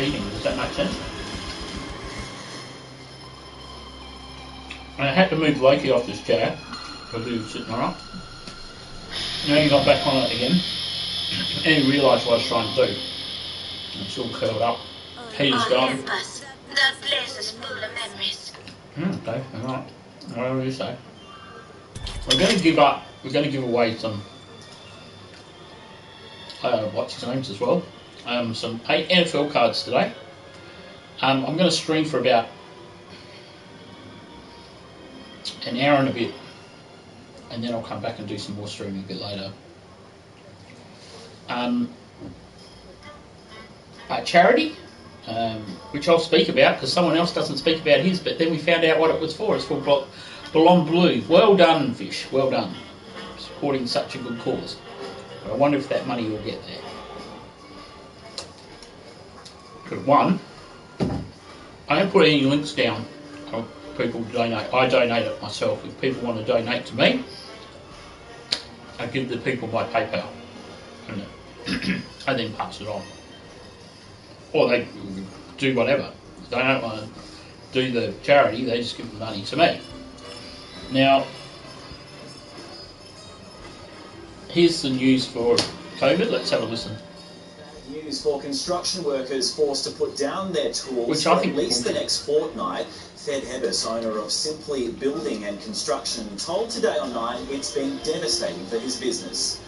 heating. Does that make sense? And I had to move Loki off this chair because he was sitting on it. Now he got back on it again, and he realised what I was trying to do. And it's all curled up. Heater's gone. That place is full of memories. Okay, alright. Whatever you say. We're going to give up. We're going to give away some. What's his names as well? Some 8 NFL cards today. I'm going to stream for about an hour and a bit, and then I'll come back and do some more streaming a bit later. Charity, which I'll speak about because someone else doesn't speak about his, but then we found out what it was for. It's for Ballon Bleu. Well done, Fish. Well done. Supporting such a good cause. But I wonder if that money will get there. Because one, I don't put any links down of people donate. I donate it myself. If people want to donate to me, I give the people my PayPal and I then pass it on. Or they do whatever. If they don't want to do the charity, they just give the money to me. Now, here's the news for COVID. Let's have a listen. News for construction workers forced to put down their tools Which for I think at least the next fortnight. Fed Hebus, owner of Simply Building and Construction, told Today on 9 it's been devastating for his business.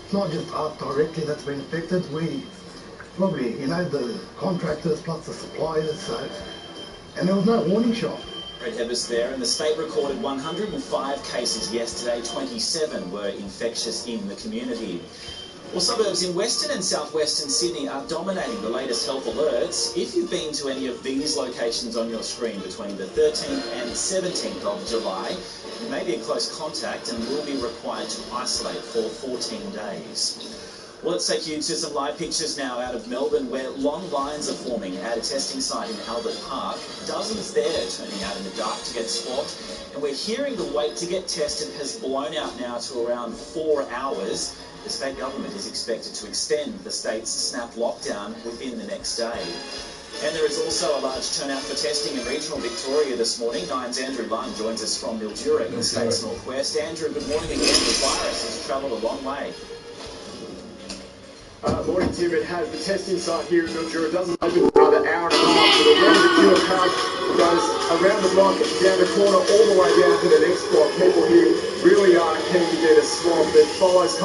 It's not just us directly that's been affected. We probably, the contractors plus the suppliers, so, and there was no warning shot. Fred Hebus there, and the state recorded 105 cases yesterday. 27 were infectious in the community. Well, suburbs in Western and southwestern Sydney are dominating the latest health alerts. If you've been to any of these locations on your screen between the 13th and 17th of July, you may be in close contact and will be required to isolate for 14 days. Well, let's take you to some live pictures now out of Melbourne, where long lines are forming at a testing site in Albert Park. Dozens there turning out in the dark to get swabbed. And we're hearing the wait to get tested has blown out now to around 4 hours. The state government is expected to extend the state's snap lockdown within the next day. And there is also a large turnout for testing in regional Victoria this morning. 9's Andrew Lunn joins us from Mildura in the state's northwest. Andrew, good morning again. The virus has travelled a long way. Morning, Tim. It has. The testing site here in Mildura doesn't open for another hour and a half. So the round the queue card goes around the block, down the corner, all the way down to the next block. People here really are keen to get a swab that follows.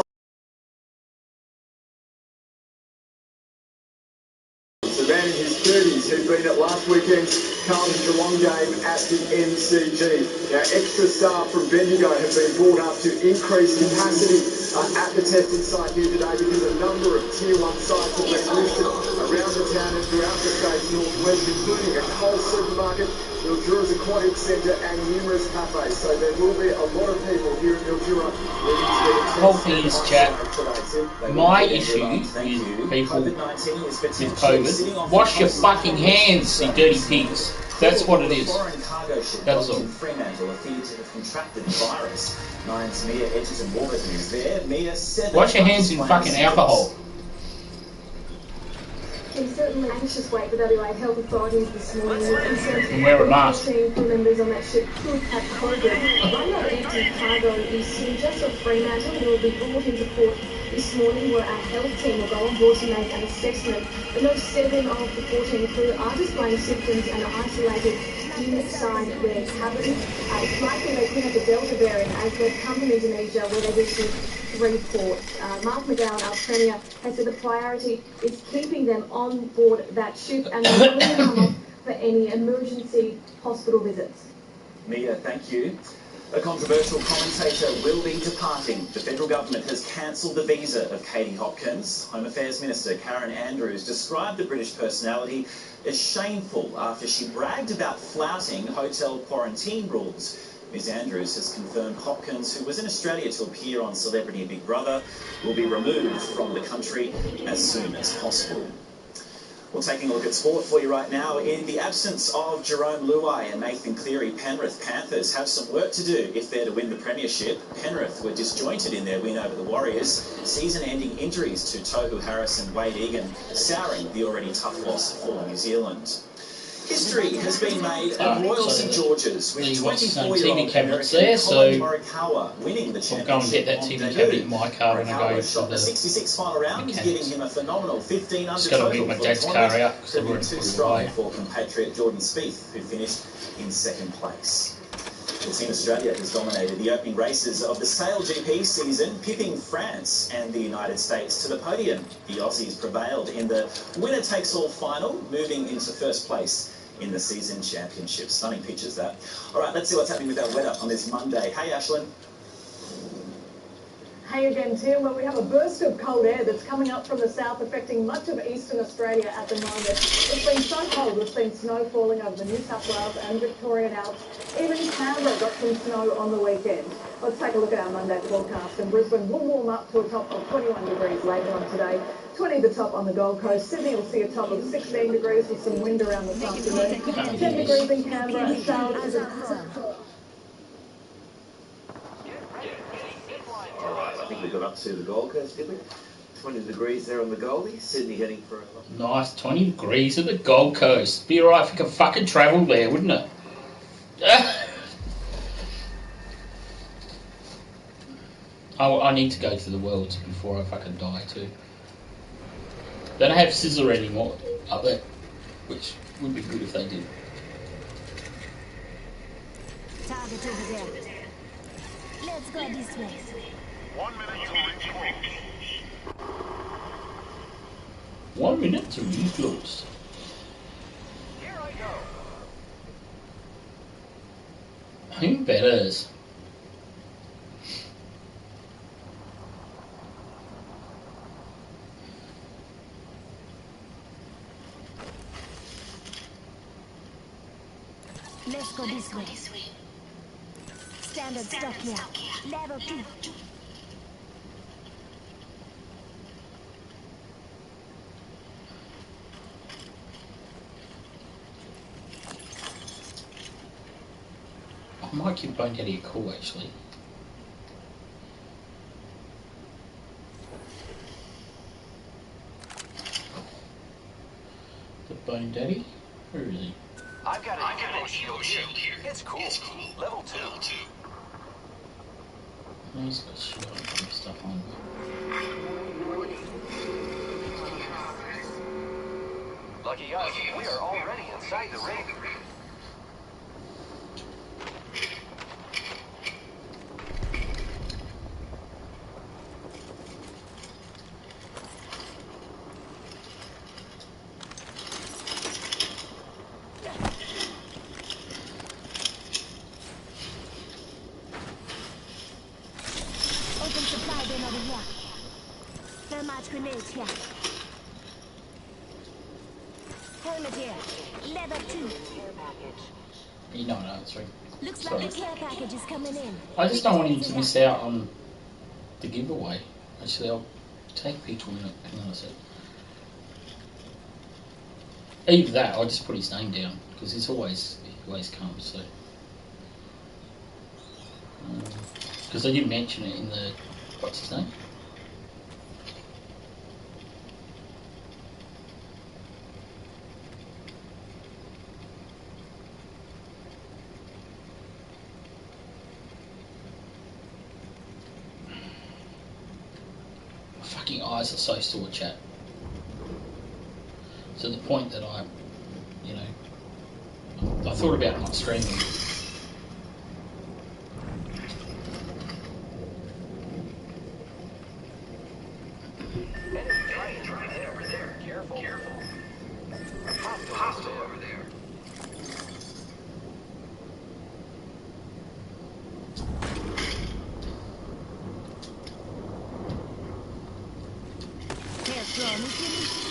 The man in his 30s who'd been at last weekend's Carlton Geelong game at the MCG. Now, extra staff from Bendigo have been brought up to increase capacity at the testing site here today because a number of Tier 1 sites have been listed around the town and throughout the state's northwest, including a Coles supermarket, Mildura's Aquatic Centre and numerous cafes. So there will be a lot of people here in Mildura ready to get a test. Whole thing is, chat, my issue with people with COVID, wash your fucking hands, you dirty pigs. That's what it is. That's all. Fremantle are feared to have contracted the virus. 9's Mia Edgerton Warburton is there. Mia, 7 wash your hands in fucking alcohol. It's certainly anxious wait for WA health authorities this morning. And wear a mask. 14 crew members on that ship could have COVID. One of empty cargo is seen just off Fremantle and will be brought into port this morning, where our health team will go on board to make an assessment. But no 7 of the 14 crew are displaying symptoms and are isolated inside their cabin. It's likely they could have the Delta variant as they've come from Indonesia, where they've issued 3 ports. Mark McGowan, our Premier, has said the priority is keeping them on board that ship and they will come off for any emergency hospital visits. Mia, thank you. A controversial commentator will be departing. The federal government has cancelled the visa of Katie Hopkins. Home Affairs Minister Karen Andrews described the British personality as shameful after she bragged about flouting hotel quarantine rules. Ms Andrews has confirmed Hopkins, who was in Australia to appear on Celebrity Big Brother, will be removed from the country as soon as possible. Well, taking a look at sport for you right now. In the absence of Jerome Luai and Nathan Cleary, Penrith Panthers have some work to do if they're to win the premiership. Penrith were disjointed in their win over the Warriors. Season-ending injuries to Tohu Harris and Wade Egan souring the already tough loss for New Zealand. History has been made at Royal St George's with 24-year-old American Colin Morikawa winning the championship. I'll go and get that TV cabinet in my car when I go to the 66 final round, giving him a phenomenal 15 under total for my the dad's car tournament, out because proving too strong for compatriot Jordan Spieth, who finished in second place. Well, Team Australia has dominated the opening races of the Sail GP season, pipping France and the United States to the podium. The Aussies prevailed in the winner-takes-all final, moving into first place in the season championship. Stunning pictures, that. All right, let's see what's happening with our weather on this Monday. Hey, Ashlyn. Hey again, Tim. Well, we have a burst of cold air that's coming up from the south, affecting much of eastern Australia at the moment. It's been so cold, we've seen snow falling over the New South Wales and Victorian Alps. Even Canberra got some snow on the weekend. Let's take a look at our Monday forecast. And Brisbane will warm up to a top of 21 degrees later on today. 20 the top on the Gold Coast. Sydney will see a top of 16 degrees with some wind around this afternoon. 10 degrees in Canberra. Showers I think we got up to the Gold Coast, did we? 20 degrees there on the Goldie. Sydney heading for a... Nice, 20 degrees at the Gold Coast. Be alright if you could fucking travel there, wouldn't it? I need to go to the Worlds before I fucking die too. They don't have Scissor anymore up there, which would be good if they did. Target over there. Let's go this way. 1 minute to reach. 1 minute to reclose. Here I go. Who betters? Let's go this way. Standard stock here. Level 2. I might give Bone Daddy a call actually. The Bone Daddy? Where is he? I've got a shield here. It's cool. Level 2. Oh, he's got shield and stuff on. Lucky us, we are already inside the ring. Open supply bin over here. Thermite grenades here. Helmet here. Level 2. You're not answering. Looks Sorry. like the care package is coming in. I just don't want him to miss out on the giveaway. Actually, I'll take a picture of it. Hang on a sec. Either that, I'll just put his name down because he always comes. So, because I didn't mention it in the what's his name? My fucking eyes are so sore, chat. To the point that I thought about not streaming. Over there. Careful. Hostile over there.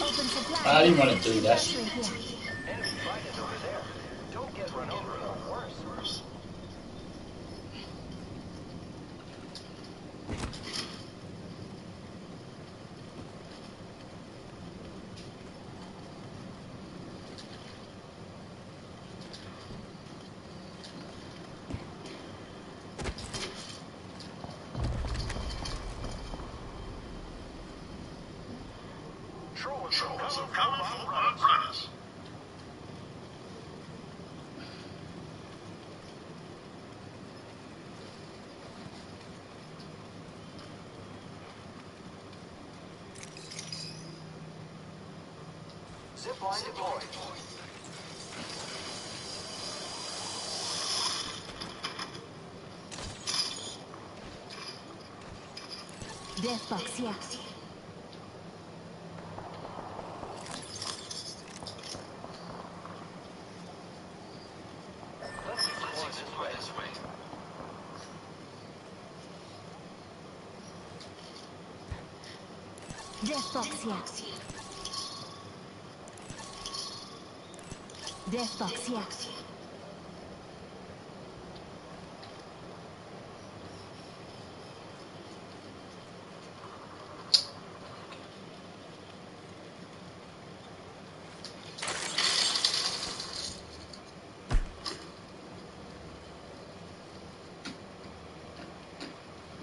Open supply. I didn't want to do that. Enemy fighters over there. Don't get run over or worse. Trolls are coming for our brothers. Zipline deployed. Death box here. Let's explore this way. Death box here. Death box here.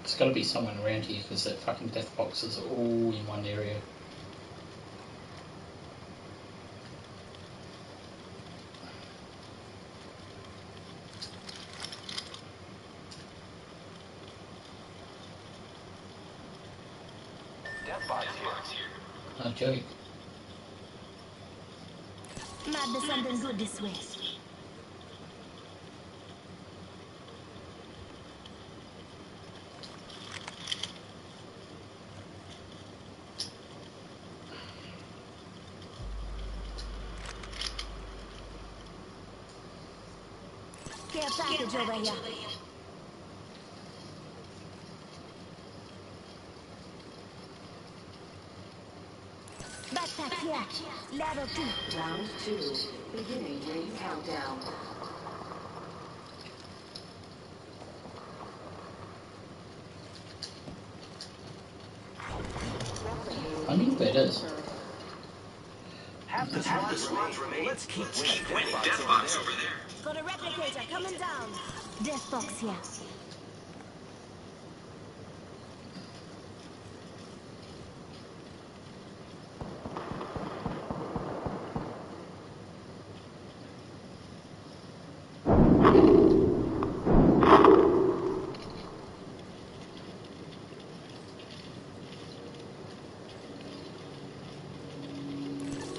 It's got to be someone around here because that fucking death box is all in one area. Death box here. No joke. Might be something good this way. Care package over here. Backpack here. Level 2. Round 2. Beginning ring countdown. I think that is. Half the squads remain. Let's keep winning death box over there. Got a replicator coming down. Death box here.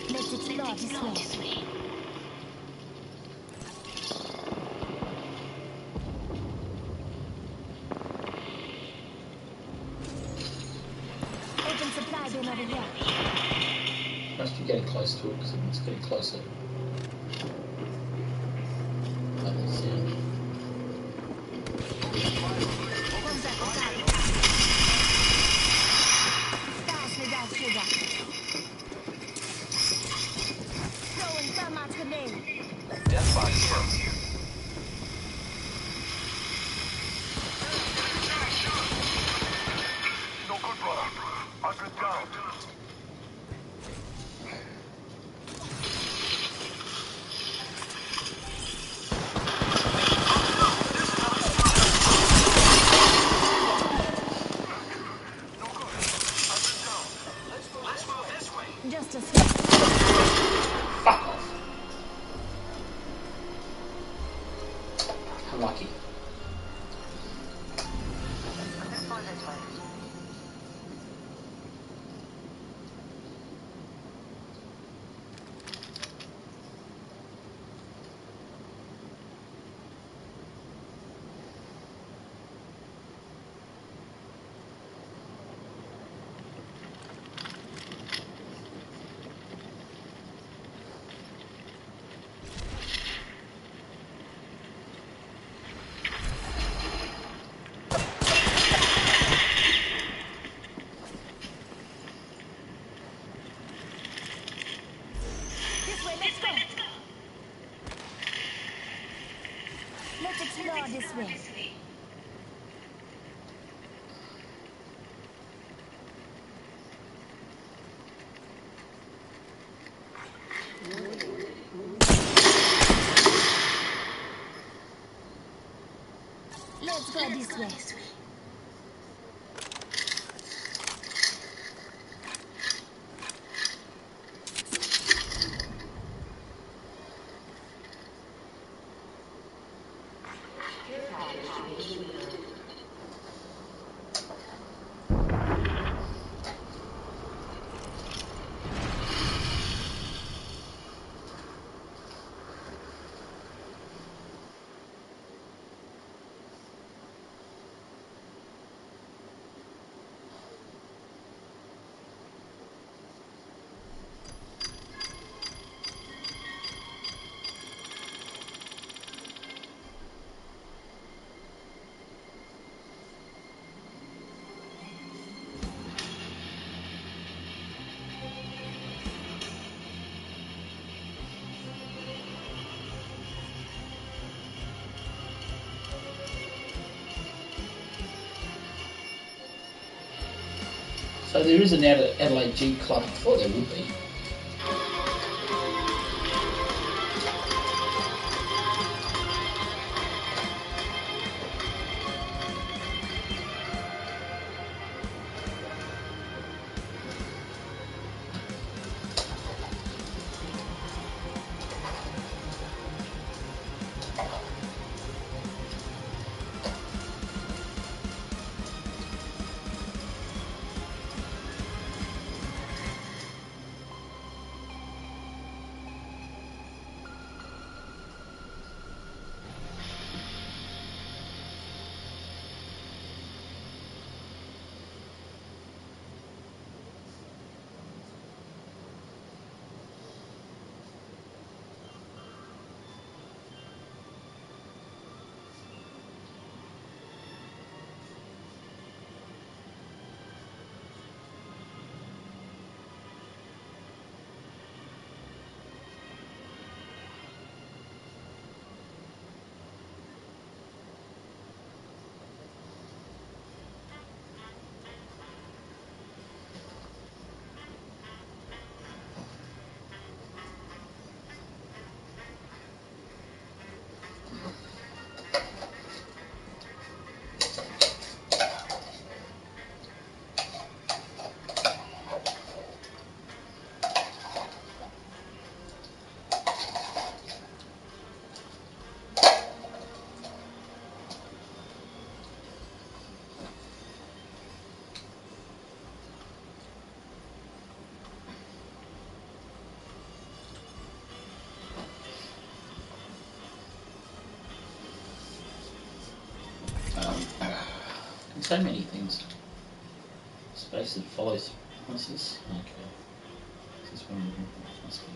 Let's explore this way. Open supply bin over here. Must be getting close to it because it's getting closer. That is sound. Contact with target. Stars without trigger. Throwing thermite grenade. Death box here. No good, brother. I've been down. Just a switch. Fuck off. Unlucky. This way, let's go. Let's explore this way. Let's go this way. So there is an Adelaide G Club. I thought there would be. So many things. Space that follows. What's this? Okay. This is one must be.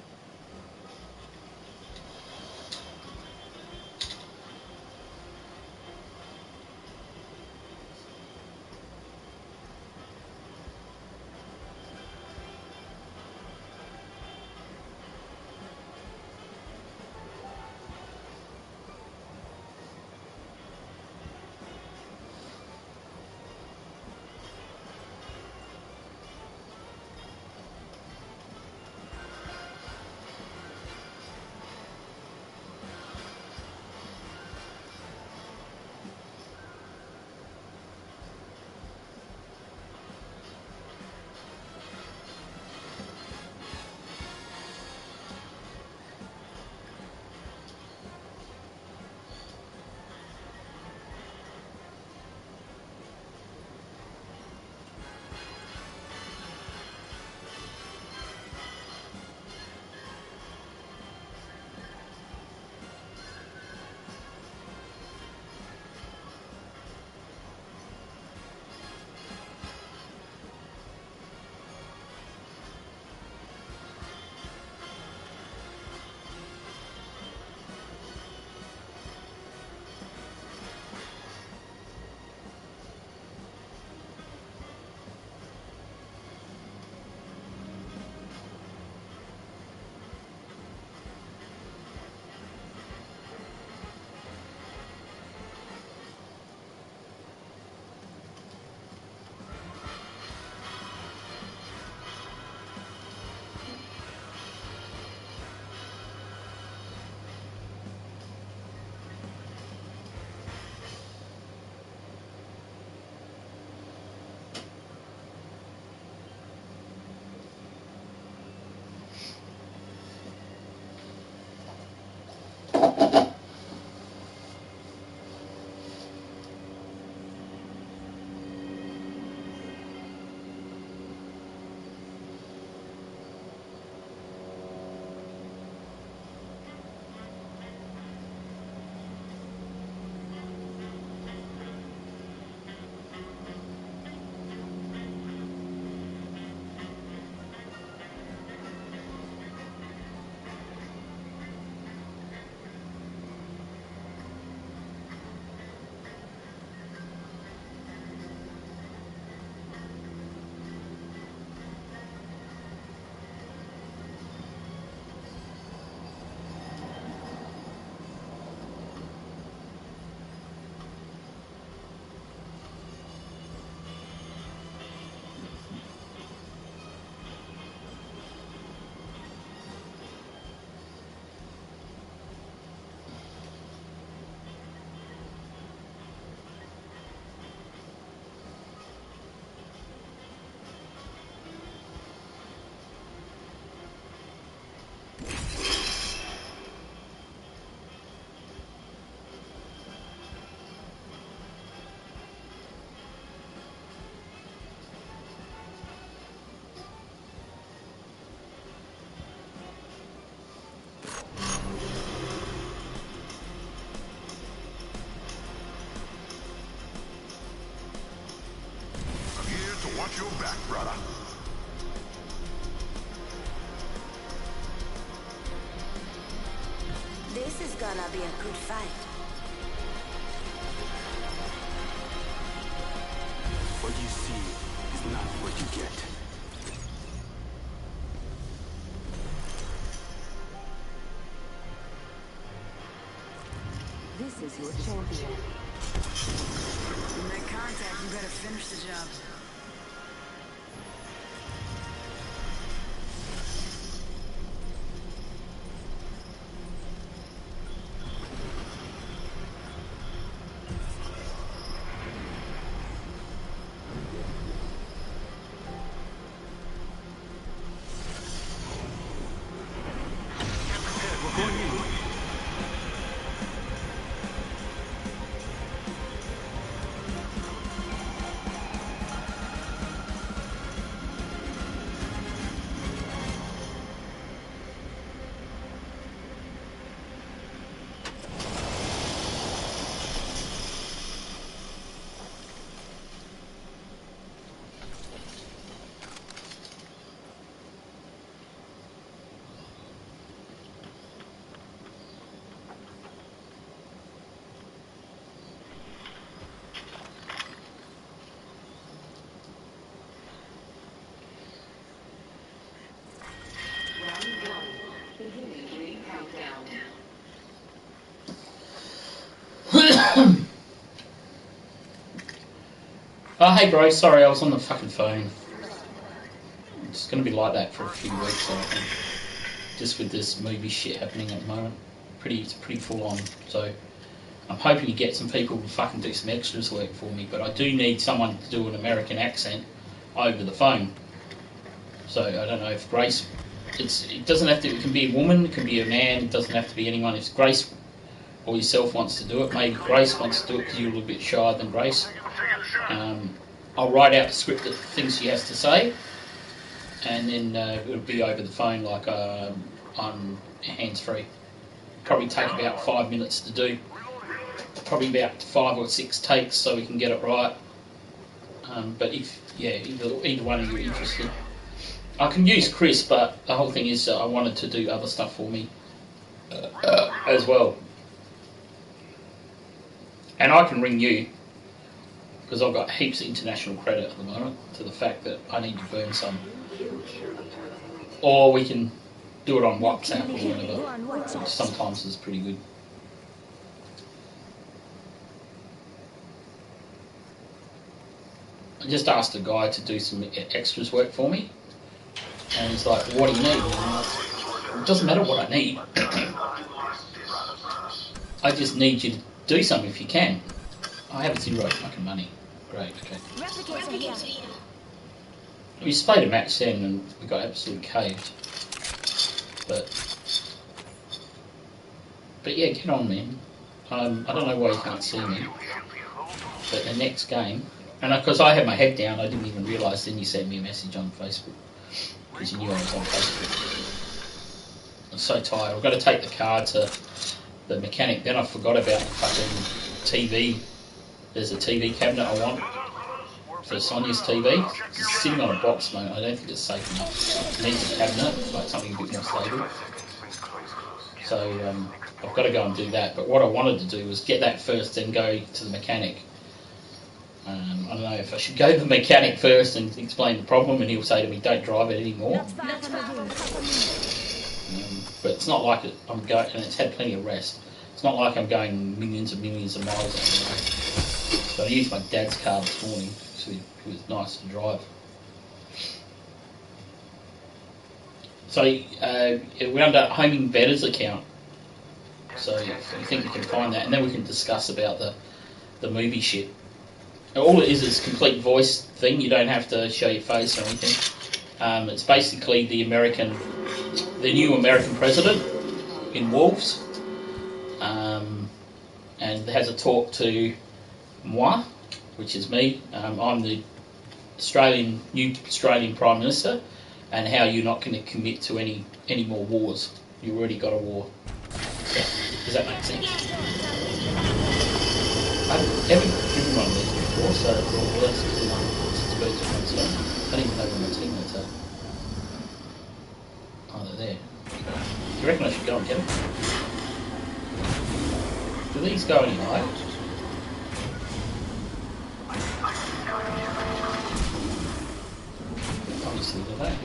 your back, brother. This is gonna be a good fight. What you see is not what you get. This is your champion. You make contact, you better finish the job. We're going in. Oh, hey bro, sorry, I was on the fucking phone. It's gonna be like that for a few weeks, I think. Just with this movie shit happening at the moment. It's pretty full on. So I'm hoping to get some people to fucking do some extras work for me, but I do need someone to do an American accent over the phone. So I don't know if Grace, it doesn't have to, it can be a woman, it can be a man, it doesn't have to be anyone. If Grace or yourself wants to do it, maybe Grace wants to do it because you're a little bit shyer than Grace. I'll write out the script of things she has to say, and then it'll be over the phone like I'm hands-free. Probably take about 5 minutes to do. Probably about 5 or 6 takes so we can get it right. But if, yeah, either one of you are interested. I can use Chris, but the whole thing is I wanted to do other stuff for me as well. And I can ring you, because I've got heaps of international credit at the moment to the fact that I need to burn some. Or we can do it on WhatsApp or whatever, which sometimes is pretty good. I just asked a guy to do some extras work for me, and he's like, what do you need? And I'm like, it doesn't matter what I need. I just need you to do something if you can. I have 0 fucking money. Great, okay. We just played a match then and we got absolutely caved. But yeah, get on, man. I don't know why you can't see me. But the next game, and because I had my head down, I didn't even realise. Then you sent me a message on Facebook because you knew I was on Facebook. I'm so tired. I've got to take the car to the mechanic. Then I forgot about the fucking TV. There's a TV cabinet I want for Sonia's TV. It's sitting on a box, mate. I don't think it's safe enough. It needs a cabinet, like something a bit more stable. So I've got to go and do that. But what I wanted to do was get that first, then go to the mechanic. I don't know if I should go to the mechanic first and explain the problem, and he'll say to me, "Don't drive it anymore." But it's not like I'm going, and it's had plenty of rest. It's not like I'm going millions and millions of miles on the road. So I used my dad's car this morning, so it was nice to drive. So we're under Homing Better's account. So if you think you can find that, and then we can discuss about the movie shit. All it is complete voice thing. You don't have to show your face or anything. It's basically the new American president in Wolves, and has a talk to moi, which is me. I'm the new Australian Prime Minister, and how you're not going to commit to any more wars. You already got a war. So, does that make sense? I haven't driven one of these before, so it's all worse. I don't even know where my teammates are. Oh, they're there. Do you reckon I should go and get them? Do these go any higher? Obviously they don't.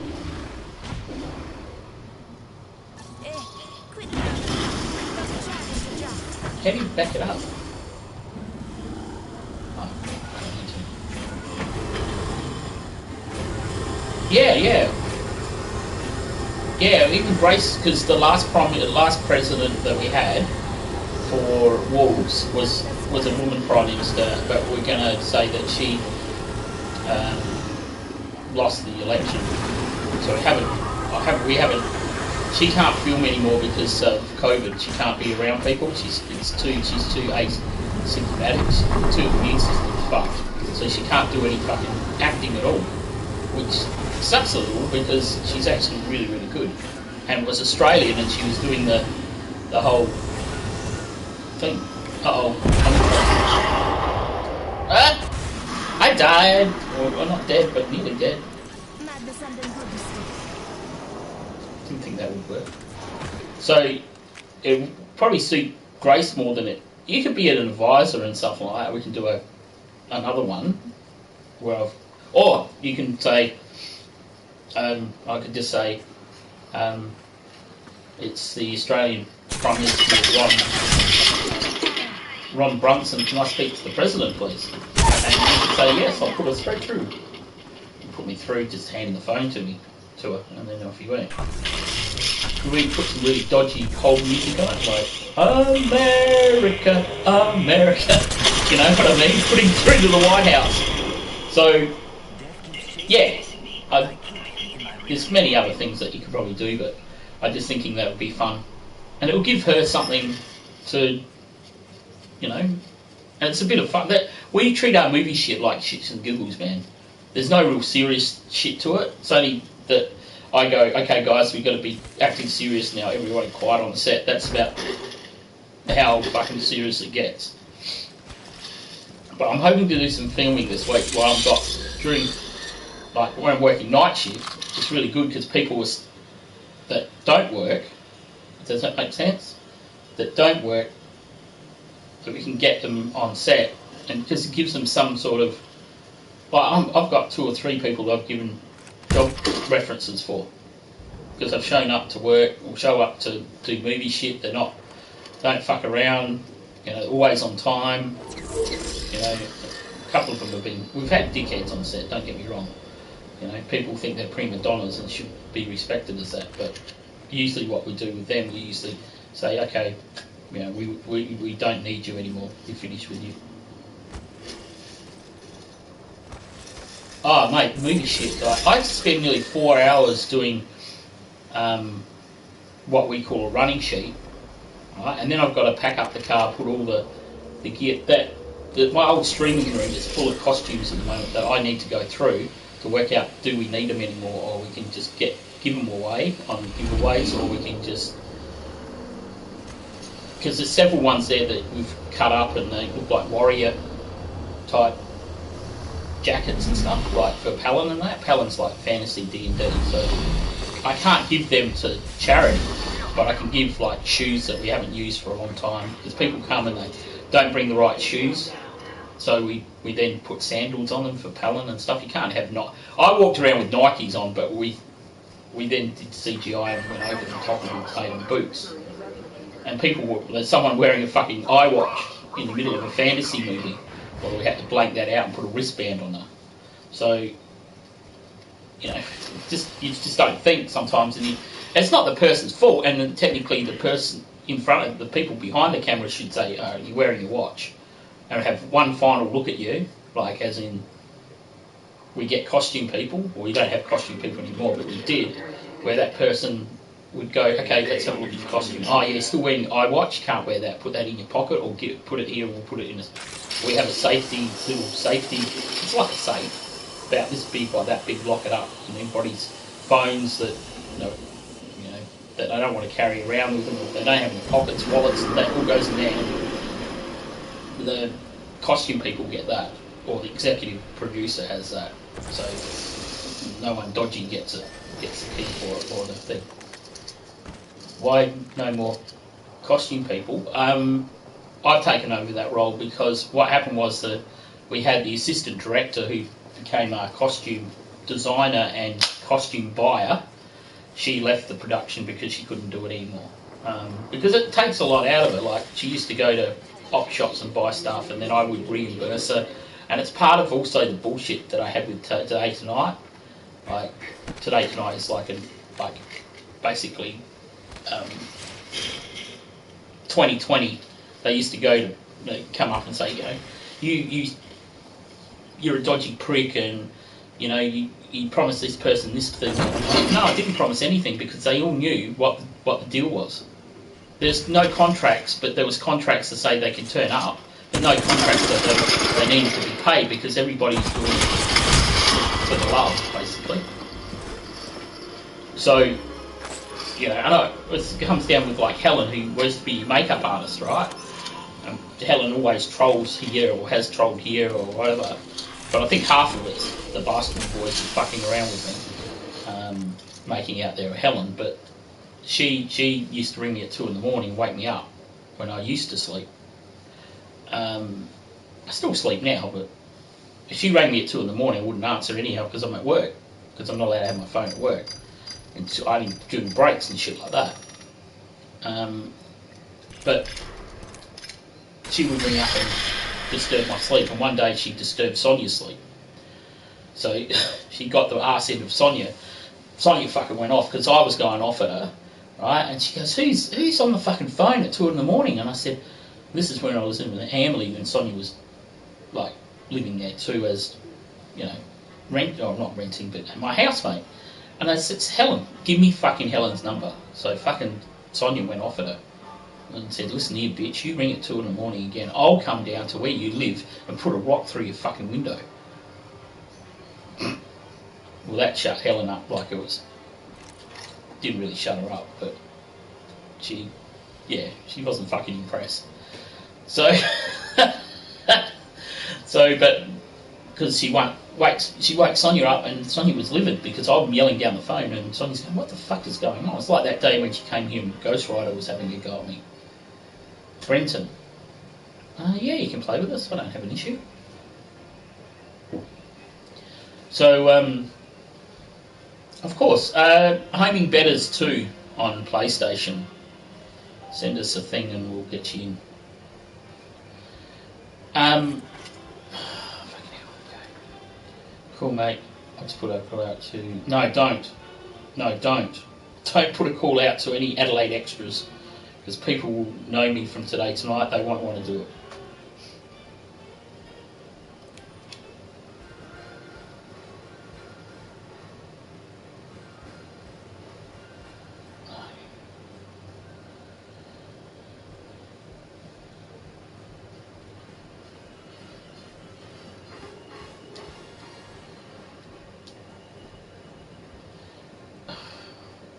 How do you back it up? Oh, I don't need to. Yeah. Yeah, even Grace, because the last president that we had for Wolves was a woman prime minister, but we're going to say that she lost the election. So we haven't. She can't film anymore because of COVID. She can't be around people. She's too asymptomatic. Too immune system's fucked. So she can't do any fucking acting at all, which sucks a little because she's actually really, really good and was Australian and she was doing the whole thing. I died. Well, I'm not dead, but nearly dead. Didn't think that would work. So it would probably suit Grace more than it. You could be an advisor and stuff like that. We can do another one where or you can say, I could just say, it's the Australian Prime Minister Ron Brunson. Can I speak to the President, please? And you can say yes. I'll put her straight through. You put me through, just handing the phone to her, and then off you went. We put some really dodgy cold music on it, like America, America. You know what I mean? Putting through to the White House. So, yeah, there's many other things that you could probably do, but I'm just thinking that would be fun, and it will give her something to, you know, and it's a bit of fun. That we treat our movie shit like shits and giggles, man. There's no real serious shit to it. It's only that I go, okay guys, we've got to be acting serious now, everybody quiet on the set. That's about how fucking serious it gets. But I'm hoping to do some filming this week while I've got, during, like when I'm working night shift, it's really good because people that don't work, does that make sense? That don't work, that we can get them on set, and because it gives them some sort of, like I've got 2 or 3 people that I've given job references for because they've shown up to work or show up to do movie shit. Don't fuck around, you know, always on time. You know, a couple of them we've had dickheads on set, don't get me wrong. You know, people think they're prima donnas and should be respected as that, but usually what we do with them, we usually say, okay, you know, we don't need you anymore, we finish with you. Oh mate, movie shit. I spend nearly 4 hours doing what we call a running sheet, right? And then I've got to pack up the car, put all the gear. My old streaming room is full of costumes at the moment that I need to go through to work out, do we need them anymore, or we can just give them away on giveaways, or we can just, because there's several ones there that we've cut up and they look like warrior type jackets and stuff, like for Palin and that. Palin's like fantasy D&D, so I can't give them to charity, but I can give like shoes that we haven't used for a long time, because people come and they don't bring the right shoes, so we then put sandals on them for Palin and stuff. You can't have I walked around with Nikes on, but we then did CGI and went over the top of them and made them boots. And there's someone wearing a fucking iWatch in the middle of a fantasy movie. Well, we had to blank that out and put a wristband on her. So, you know, you just don't think sometimes. And it's not the person's fault, and then technically the person in front of the people behind the camera should say, oh, you're wearing your watch. And have one final look at you, like as in, we get costume people, or we don't have costume people anymore, but we did, where that person would go, okay, let's have a look at your costume. Oh yeah, you're still wearing an iWatch, can't wear that, put that in your pocket, or put it here, and we'll put it in we have a little safety, it's like a safe, about this big, like that big, lock it up, and everybody's phones that, you know, that they don't want to carry around with them, or they don't have any pockets, wallets, that all goes in there. The costume people get that, or the executive producer has that. So no one dodgy gets the key for it or the thing. Why no more costume people? I've taken over that role because what happened was that we had the assistant director who became our costume designer and costume buyer. She left the production because she couldn't do it anymore. Because it takes a lot out of her. Like, she used to go to op shops and buy stuff, and then I would reimburse her. And it's part of also the bullshit that I had with Today Tonight. Like, Today Tonight is like basically 2020. They used to go to come up and say, you're a dodgy prick, and you promised this person this thing. No, I didn't promise anything, because they all knew what the deal was. There's no contracts, but there was contracts to say they can turn up, but no contracts that they needed to be paid, because everybody's doing it for the love, basically. So, I know it comes down with like Helen, who was to be your makeup artist, right? Helen always trolls here, or has trolled here, or whatever. But I think half of it's the basketball boys are fucking around with me, making out there Helen. But she used to ring me at 2 in the morning, wake me up when I used to sleep. I still sleep now, but if she rang me at 2 in the morning, I wouldn't answer anyhow because I'm at work, because I'm not allowed to have my phone at work, and so I didn't do breaks and shit like that. But she would ring up and disturb my sleep, and one day she disturbed Sonia's sleep. So she got the arse end of Sonia. Sonia fucking went off because I was going off at her, right? And she goes, who's on the fucking phone at 2 in the morning? And I said, this is when I was living in Hamley, when Sonia was like living there too, as not renting, but my housemate. And I said, it's Helen, give me fucking Helen's number. So fucking Sonia went off at her and said, listen here, bitch, you ring at 2 in the morning again, I'll come down to where you live and put a rock through your fucking window. Well, that shut Helen up like it was. Didn't really shut her up, but she wasn't fucking impressed. So, but because she woke Sonia up, and Sonia was livid because I'm yelling down the phone, and Sonia's going, what the fuck is going on? It's like that day when she came here and Ghost Rider was having a go at me. Brenton. Yeah, you can play with us, I don't have an issue. So, of course, Homing Betters 2 on PlayStation. Send us a thing and we'll get you in. Cool, mate. I'll just put a call out to... No, don't. Don't put a call out to any Adelaide extras, because people will know me from Today Tonight. They won't want to do it.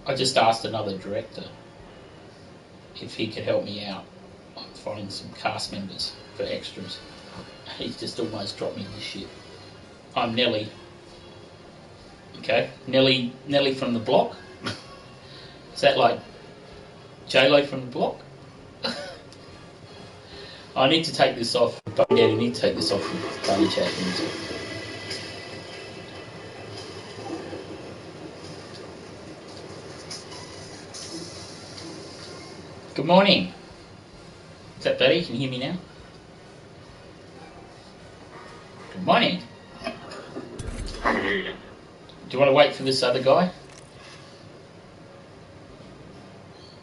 I just asked another director if he could help me out on finding some cast members for extras. He's just almost dropped me in this shit. I'm Nelly. Okay, Nelly from the block. Is that like J-Lo from the block? I need to take this off. Daddy, need to take this off with Bunny Chat. Good morning. Is that better? Can you hear me now? Good morning. Do you want to wait for this other guy?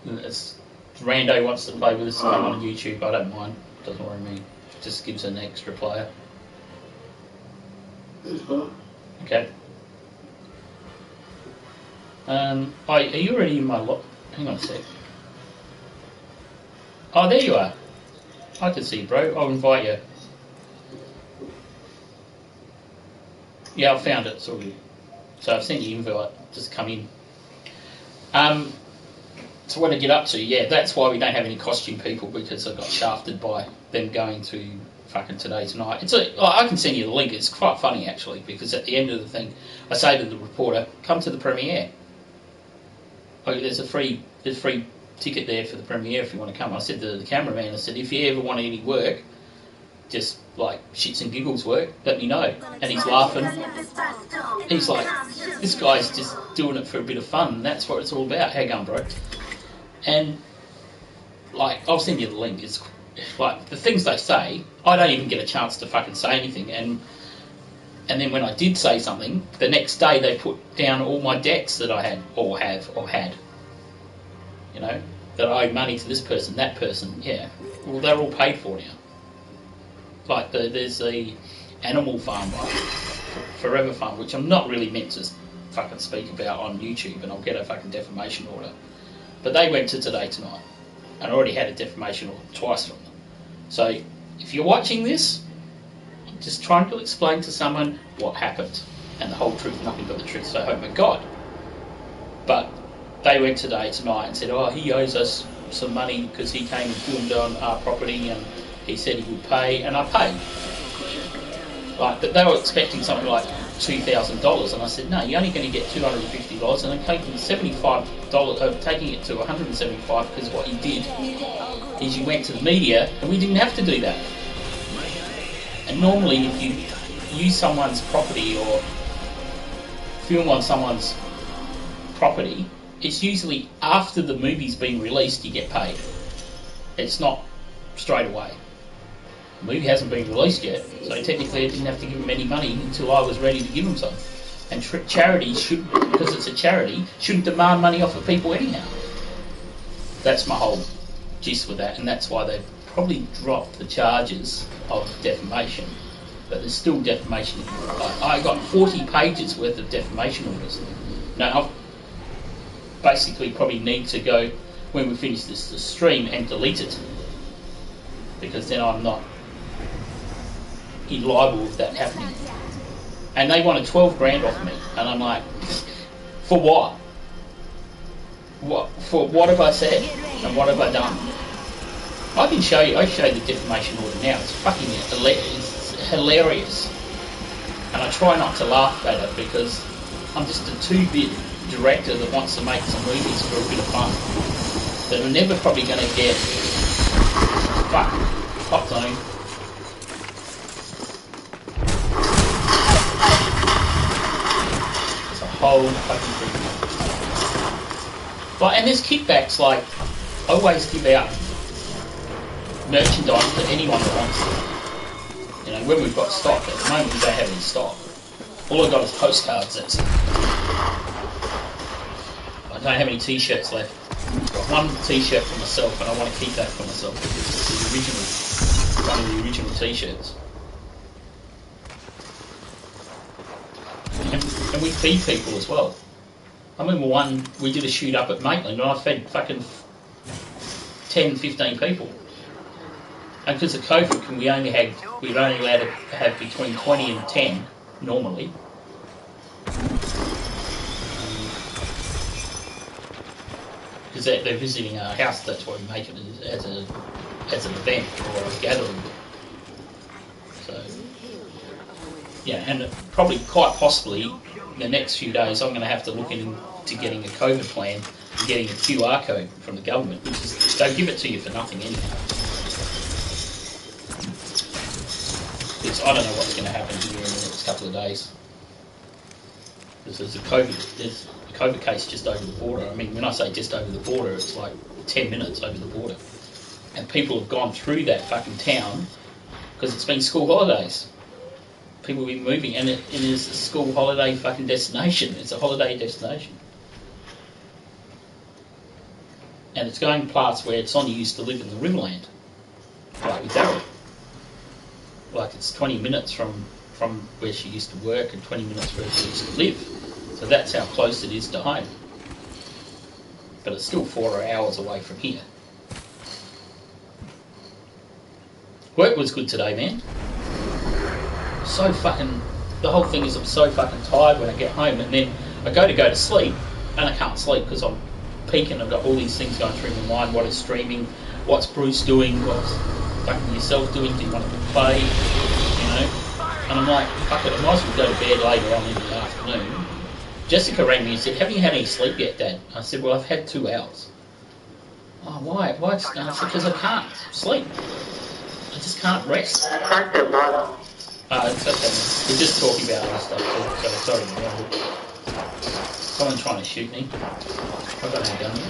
Rando wants to play with us on YouTube. I don't mind. Doesn't worry me. Just gives an extra player. Okay. Are you already in my lot? Hang on a sec. Oh, there you are. I can see you, bro. I'll invite you. Yeah, I found it. It's all good. So I've sent you an invite. Just come in. So what to get up to? Yeah, that's why we don't have any costume people, because I got shafted by them going to fucking Today Tonight. I can send you the link. It's quite funny actually, because at the end of the thing, I say to the reporter, "Come to the premiere. There's a free ticket there for the premiere if you want to come." I said to the cameraman, I said, "If you ever want any work, just like shits and giggles work, let me know." And he's laughing. He's like, "This guy's just doing it for a bit of fun, and that's what it's all about." How you going, bro? And like, I'll send you the link. It's like the things they say, I don't even get a chance to fucking say anything. And then when I did say something, the next day they put down all my debts that I had or have or had. You know, that I owed money to this person, that person. Yeah, well, they're all paid for now. Like there's the animal farm, Forever Farm, which I'm not really meant to fucking speak about on YouTube, and I'll get a fucking defamation order. But they went to Today Tonight, and I already had a defamation order twice from them. So if you're watching this, I'm just trying to explain to someone what happened, and the whole truth, nothing but the truth, so help me God. But they went Today Tonight and said, "Oh, he owes us some money because he came and filmed on our property and he said he would pay," and I paid. Like, they were expecting something like $2,000, and I said, "No, you're only going to get $250, and I'm taking $75, taking it to $175 because what you did is you went to the media, and we didn't have to do that." And normally, if you use someone's property or film on someone's property, it's usually after the movie's been released you get paid. It's not straight away. The movie hasn't been released yet, so technically I didn't have to give them any money until I was ready to give them some. And charities should, because it's a charity, shouldn't demand money off of people anyhow. That's my whole gist with that, and that's why they probably dropped the charges of defamation. But there's still defamation. I got 40 pages worth of defamation orders. Now, I basically probably need to go, when we finish this stream, and delete it, because then I'm not liable with that happening. And they wanted 12 grand off me, and I'm like, for what? What have I said, and what have I done? I can show you. I show the defamation order now. It's fucking hilarious, and I try not to laugh at it because I'm just a 2-bit director that wants to make some movies for a bit of fun that are never probably going to get hot zone. It's a whole fucking thing. Like, and there's kickbacks. Like, I always give out merchandise to anyone that wants it. You know, when we've got stock. At the moment we don't have any stock. All I've got is postcards, that's it. I don't have any t-shirts left. I've got one t-shirt for myself, and I want to keep that for myself because it's the original, one of the original t-shirts. And we feed people as well. I remember we did a shoot up at Maitland, and I fed fucking 10, 15 people. And because of COVID, we were only allowed to have between 20 and 10 normally. Because they're visiting our house, that's why we make it as an event or a gathering. So, yeah, and probably quite possibly in the next few days I'm going to have to look into getting a COVID plan and getting a QR code from the government, which is, they'll give it to you for nothing anyhow. Because I don't know what's going to happen here in the next couple of days. Because there's a COVID case just over the border. I mean, when I say just over the border, it's like 10 minutes over the border. And people have gone through that fucking town because it's been school holidays. People have been moving, and it is a school holiday fucking destination. It's a holiday destination. And it's going past where Sonia used to live in the Riverland, like with Daryl. Like, it's 20 minutes from where she used to work and 20 minutes where she used to live. So that's how close it is to home. But it's still 4 hours away from here. Work was good today, man. So fucking... The whole thing is I'm so fucking tired when I get home, and then I go to sleep, and I can't sleep because I'm peeking. I've got all these things going through my mind. What is streaming? What's Bruce doing? What's fucking yourself doing? Do you want to play? You know? And I'm like, fuck it, I might as well go to bed later on in the afternoon. Jessica rang me and said, have you had any sleep yet, Dad? I said, well, I've had 2 hours. Oh, why? And I said, because I can't sleep. I just can't rest. It's okay. We're just talking about other stuff too, so sorry. Someone's trying to shoot me. I've got no gun yet.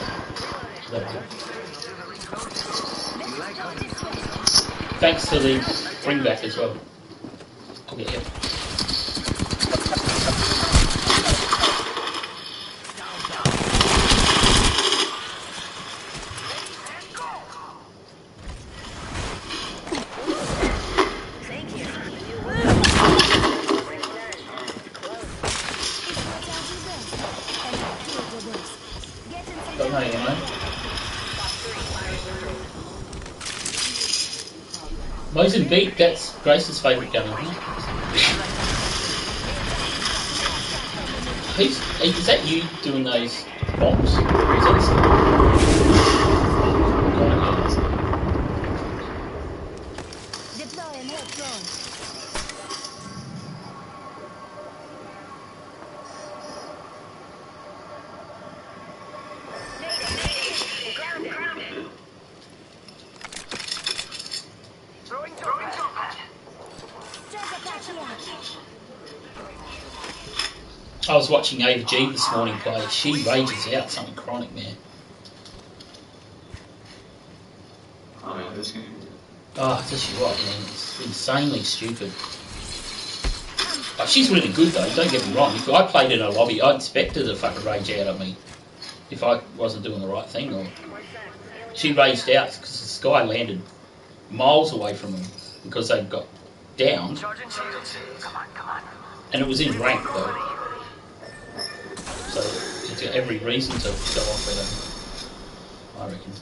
Thanks for the bring back as well. I'll get you. Got no ammo. Mozambique, that's Grace's favourite gun, isn't it? Is that you doing those bombs? Or is that I was watching Ava G this morning play. She rages out something chronic, man. Oh, I tell you what, man, it's insanely stupid. Like, she's really good though, don't get me wrong. If I played in a lobby, I'd expect her to fucking rage out at me if I wasn't doing the right thing. Or she raged out because this guy landed miles away from them because they got downed. And it was in rank though. So it's got every reason to go off with it, I reckon.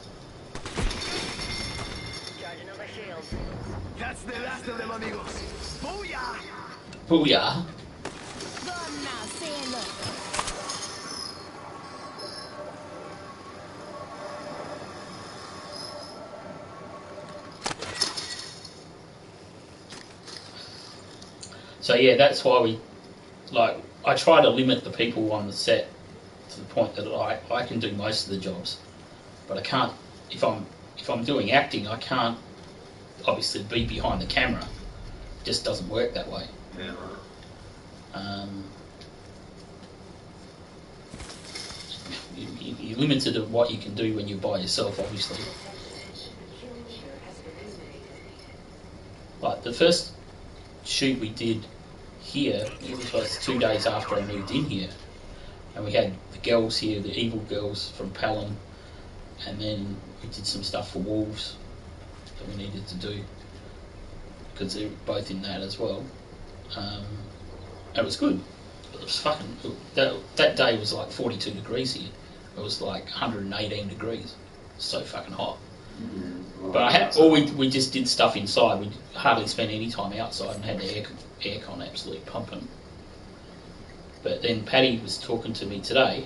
That's the last of them, amigos. Booyah! Booyah! So yeah, that's why I try to limit the people on the set to the point that I can do most of the jobs, but I can't. If I'm doing acting, I can't obviously be behind the camera. It just doesn't work that way. Yeah. You're limited to what you can do when you're by yourself, obviously. Like the first shoot we did here, it was like 2 days after I moved in here, and we had the girls here, the evil girls from Palin, and then we did some stuff for Wolves that we needed to do because they're both in that as well. It was good. It was fucking. That day was like 42 degrees here. It was like 118 degrees. So fucking hot. But we just did stuff inside. We hardly spent any time outside and had the aircon absolutely pumping. But then Paddy was talking to me today,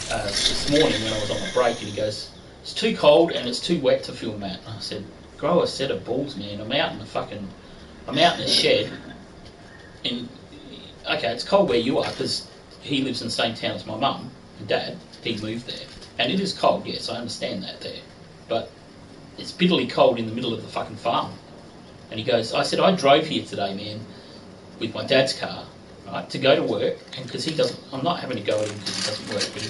this morning when I was on my break, and he goes, "It's too cold and it's too wet to film that." And I said, "Grow a set of balls, man. I'm out in a shed. And okay, it's cold where you are because he lives in the same town as my mum and dad. He moved there, and it is cold. Yes, I understand that there, but it's bitterly cold in the middle of the fucking farm." And he goes, I said, "I drove here today, man, with my dad's car, right, to go to work, and because he doesn't, I'm not having to go at him because he doesn't work, but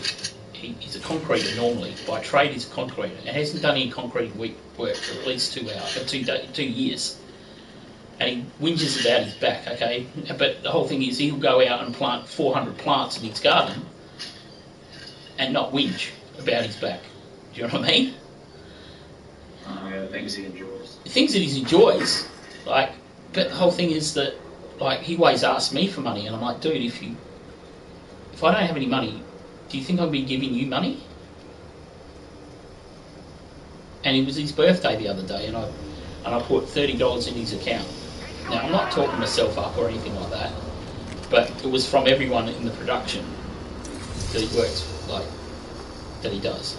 he's a concreter normally. By trade, he's a concreter. And hasn't done any concrete work for at least 2 years. And he whinges about his back, okay? But the whole thing is he'll go out and plant 400 plants in his garden and not whinge about his back. Do you know what I mean? Yeah, things he enjoys. Things that he enjoys, like, but the whole thing is that, like, he always asks me for money, and I'm like, dude, if I don't have any money, do you think I'll be giving you money? And it was his birthday the other day, and I put $30 in his account. Now, I'm not talking myself up or anything like that, but it was from everyone in the production that he works, like, that he does.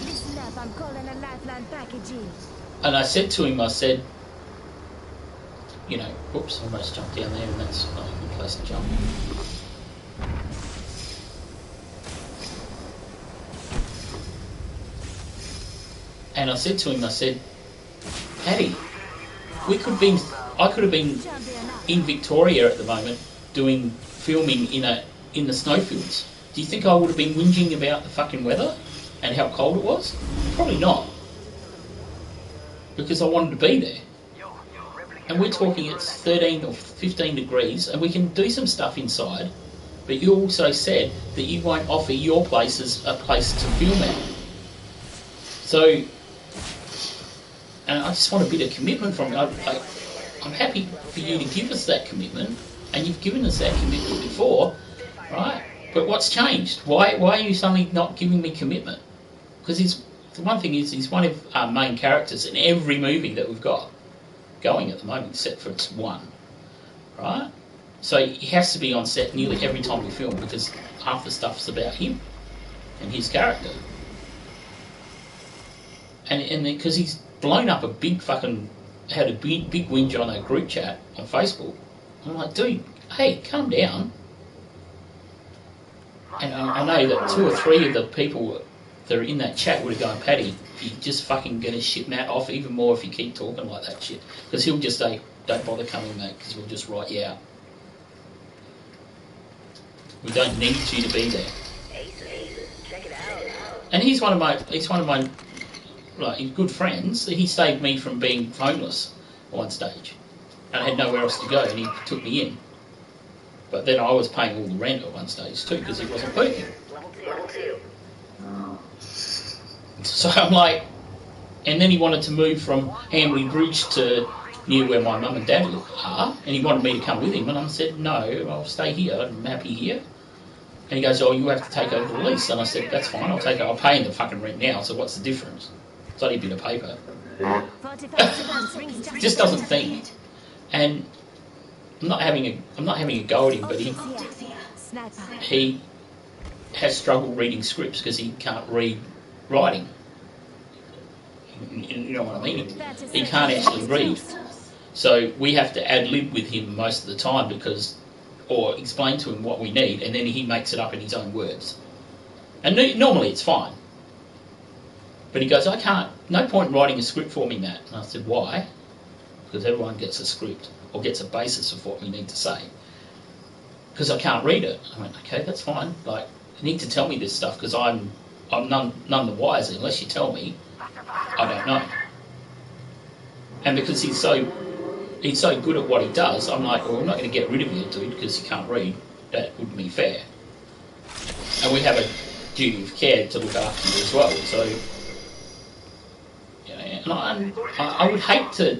Listen up, I'm calling a lifeline package in. And I said to him, I said, you know, whoops, I almost jumped down there, and that's not a good place to jump. And I said to him, I said, Paddy, I could have been in Victoria at the moment doing filming in the snowfields. Do you think I would have been whinging about the fucking weather and how cold it was? Probably not. Because I wanted to be there. And we're talking it's 13 or 15 degrees and we can do some stuff inside, but you also said that you won't offer your place as a place to film at. So, and I just want a bit of commitment from you. I'm happy for you to give us that commitment, and you've given us that commitment before, right? But what's changed? Why are you suddenly not giving me commitment? Because the one thing is, he's one of our main characters in every movie that we've got going at the moment, except for it's one, right? So he has to be on set nearly every time we film because half the stuff's about him and his character. And because he's blown up a big fucking, had a big whinge on a group chat on Facebook. I'm like, dude, hey, calm down. And I know that 2 or 3 of the people that are in that chat would have gone, Paddy, you're just fucking going to shit Matt off even more if you keep talking like that shit. Because he'll just say, don't bother coming, mate, because we'll just write you out. We don't need you to be there. And he's one of my like, good friends. He saved me from being homeless at one stage. And I had nowhere else to go, and he took me in. But then I was paying all the rent at one stage too, because he wasn't working. So I'm like, and then he wanted to move from Hamley Bridge to near where my mum and dad are, and he wanted me to come with him, and I said, no, I'll stay here, I'm happy here. And he goes, oh, you have to take over the lease. And I said, that's fine, I'll pay the fucking rent now, so what's the difference? It's only a bit of paper. Just doesn't think. And I'm not having a go at him, but he has struggled reading scripts because he can't read writing. You know what I mean? He can't actually read. So we have to ad-lib with him most of the time or explain to him what we need, and then he makes it up in his own words. And normally it's fine. But he goes, I can't, no point in writing a script for me, Matt. And I said, why? Because everyone gets a script, or gets a basis of what we need to say. Because I can't read it. I went, okay, that's fine. Like, you need to tell me this stuff, because I'm none the wiser. Unless you tell me, I don't know. And because he's so good at what he does, I'm like, well, I'm not going to get rid of you, dude, because you can't read. That wouldn't be fair. And we have a duty of care to look after you as well. So, you know, and I would hate to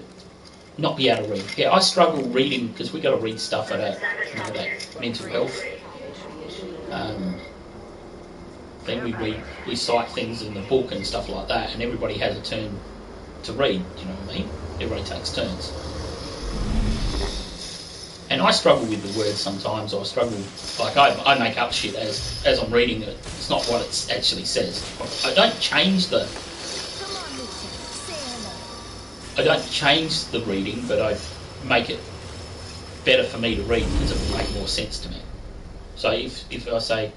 not be able to read. Yeah, I struggle reading because we got to read stuff at that mental health. Then we cite things in the book and stuff like that, and everybody has a turn to read. Do you know what I mean? Everybody takes turns. And I struggle with the words sometimes. I struggle, like I make up shit as I'm reading it. It's not what it actually says. I don't change the reading, but I make it better for me to read because it will make more sense to me. So if I say,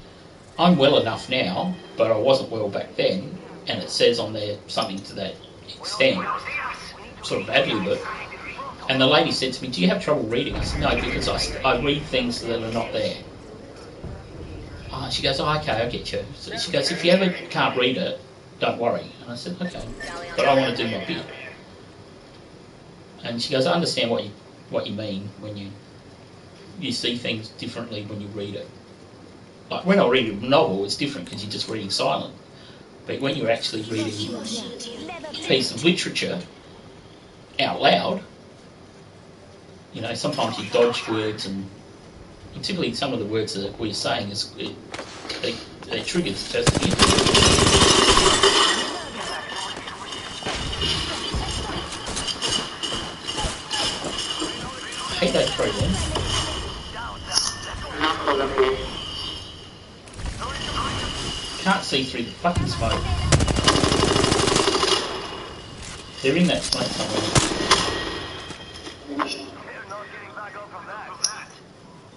I'm well enough now, but I wasn't well back then, and it says on there something to that extent, sort of badly, but... And the lady said to me, do you have trouble reading? I said, no, because I read things that are not there. She goes, oh, okay, I get you. So she goes, if you ever can't read it, don't worry. And I said, okay, but I want to do my bit. And she goes, I understand what you mean when you see things differently when you read it. Like when I read a novel, it's different because you're just reading silent. But when you're actually reading a piece of literature out loud, you know, sometimes you dodge words, and particularly some of the words that we're saying they trigger the person in. I hate that program. see through the fucking smoke. They're in that smoke somewhere.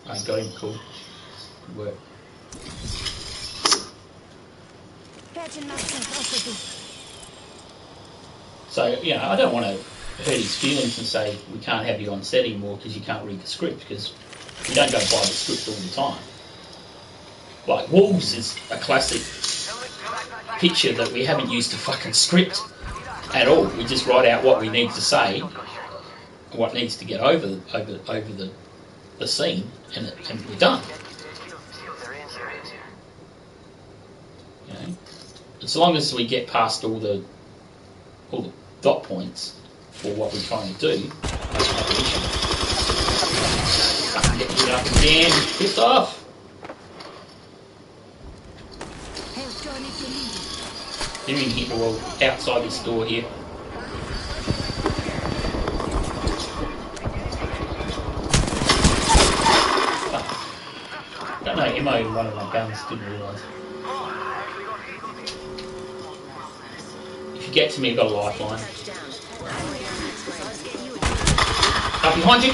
I got him, cool. Good work. So, you know, I don't want to hurt his feelings and say we can't have you on set anymore because you can't read the script, because we don't go by the script all the time. Like, Wolves is a classic picture that we haven't used a fucking script at all. We just write out what we need to say, what needs to get over the scene, and we're done. You know, as long as we get past all the dot points for what we're trying to do, that's not an issue. Fucking get it up and down, pissed off. They're in here, well, outside this door here. Got no ammo in one of my guns, didn't realise. If you get to me, I've got a lifeline. Up behind you!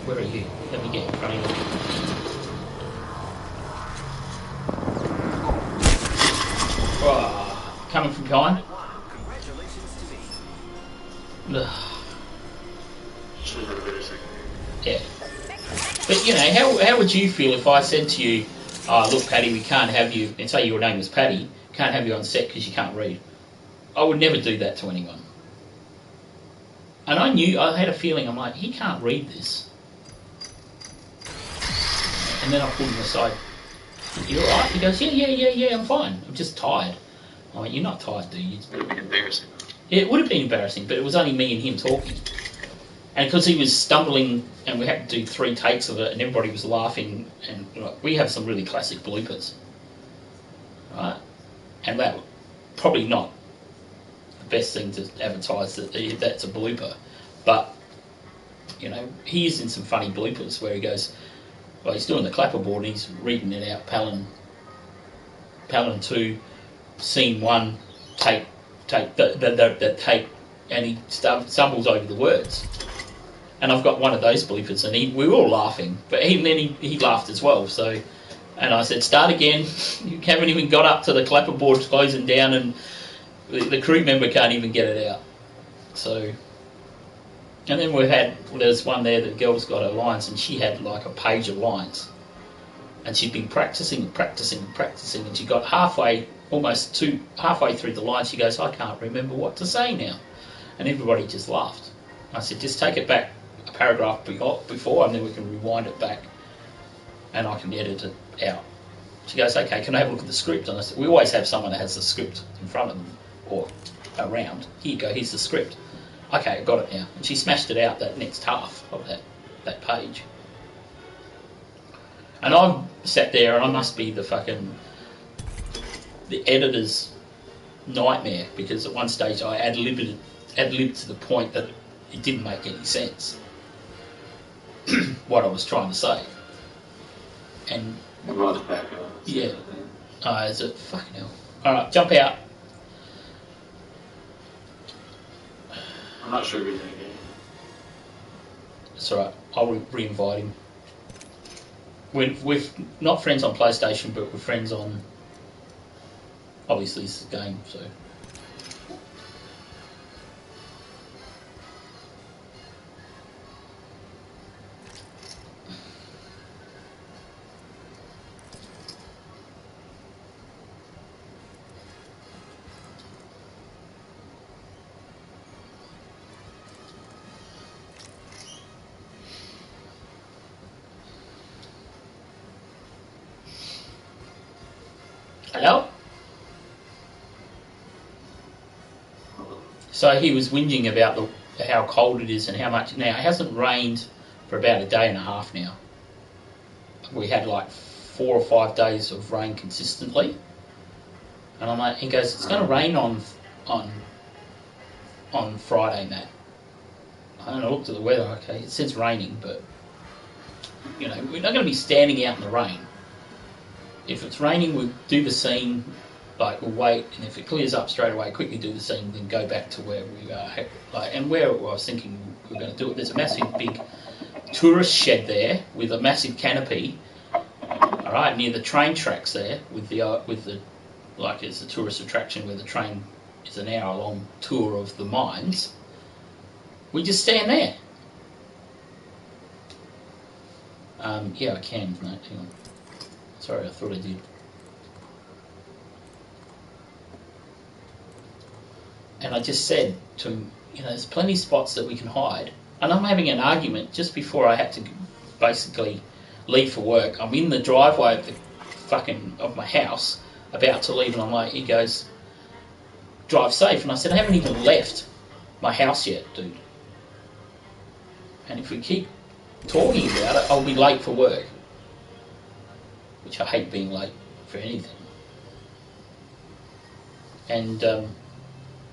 Where are you? Let me get in front of you. Oh, coming from behind. Ugh. Yeah. But you know, how would you feel if I said to you, oh, look, Paddy, we can't have you, and say your name was Paddy, can't have you on set because you can't read? I would never do that to anyone. And I had a feeling, I'm like, he can't read this. And then I pulled him aside. You alright? He goes, yeah, I'm fine. I'm just tired. I'm like, you're not tired, dude. It would have been embarrassing. Yeah, it would have been embarrassing, but it was only me and him talking. And because he was stumbling, and we had to do 3 takes of it, and everybody was laughing, and like, we have some really classic bloopers, right? And that probably not the best thing to advertise that that's a blooper, but you know, he is in some funny bloopers where he goes, well, he's doing the clapperboard and he's reading it out, Palin 2, scene 1, take, the take, and he stumbles over the words. And I've got one of those bloopers, and we were all laughing, but then he laughed as well. So, and I said, start again. You haven't even got up to the clapperboard closing down, and the crew member can't even get it out. So, and then there's one there, the girl's got her lines, and she had like a page of lines, and she'd been practicing, and she got halfway through the line. She goes, I can't remember what to say now, and everybody just laughed. I said, just take it back a paragraph before, and then we can rewind it back, and I can edit it out. She goes, okay, can I have a look at the script? And I said, we always have someone that has the script in front of them or around. Here you go, here's the script. Okay, I got it now. And she smashed it out that next half of that page. And I've sat there, and I must be the editor's nightmare, because at one stage I ad-libbed to the point that it didn't make any sense what I was trying to say. And Right back up. Yeah. Is it fucking hell? Alright, jump out. I'm not sure everything again. It's alright, I'll re-invite him. We're not friends on PlayStation, but we're friends on, obviously it's a game, so. Hello? So he was whinging about how cold it is and how much. Now, it hasn't rained for about a day and a half now. We had like 4 or 5 days of rain consistently. And I'm like, he goes, it's going to rain on Friday, Matt. And I looked at the weather, okay, it says raining, but You know, we're not going to be standing out in the rain. If it's raining, we'll do the scene, like we'll wait, and if it clears up straight away, quickly do the scene, then go back to where we are. Like, and where I was thinking we were going to do it, there's a massive big tourist shed there with a massive canopy. All right, near the train tracks there, with the like it's a tourist attraction where the train is an hour-long tour of the mines. We just stand there. Yeah, I can. No, hang on. Sorry, I thought I did. And I just said to him, you know, there's plenty of spots that we can hide. And I'm having an argument just before I had to basically leave for work. I'm in the driveway of my house, about to leave, and I'm like, he goes, drive safe. And I said, I haven't even left my house yet, dude. And if we keep talking about it, I'll be late for work. Which I hate being late for anything. And,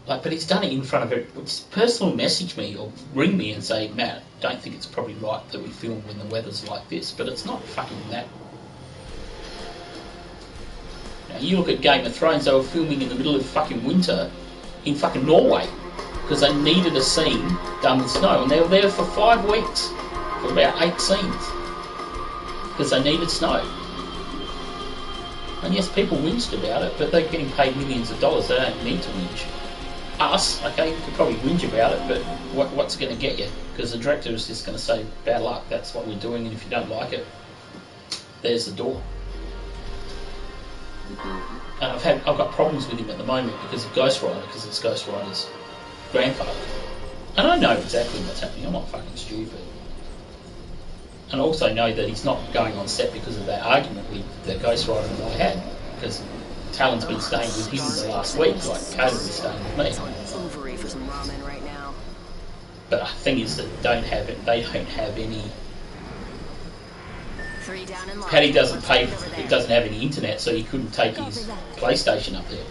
but he's done it in front of it. Just personal message me or ring me and say, Matt, don't think it's probably right that we film when the weather's like this, but it's not fucking that. Now, you look at Game of Thrones, they were filming in the middle of fucking winter in fucking Norway because they needed a scene done with snow, and they were there for 5 weeks for about 8 scenes because they needed snow. And yes, people whinged about it, but they're getting paid millions of dollars. They don't need to whinge. Us, okay, you could probably whinge about it, but what's going to get you? Because the director is just going to say, bad luck, that's what we're doing, and if you don't like it, there's the door. And I've got problems with him at the moment because of Ghost Rider, because it's Ghost Rider's grandfather. And I know exactly what's happening, I'm not fucking stupid. And I also know that he's not going on set because of that argument that Ghost Rider and I had, because Talon's been staying with him the last week, like Caleb is staying with me. Ovary for some ramen right now. But the thing is that they don't have any. Paddy doesn't have any internet, so he couldn't take his PlayStation up there.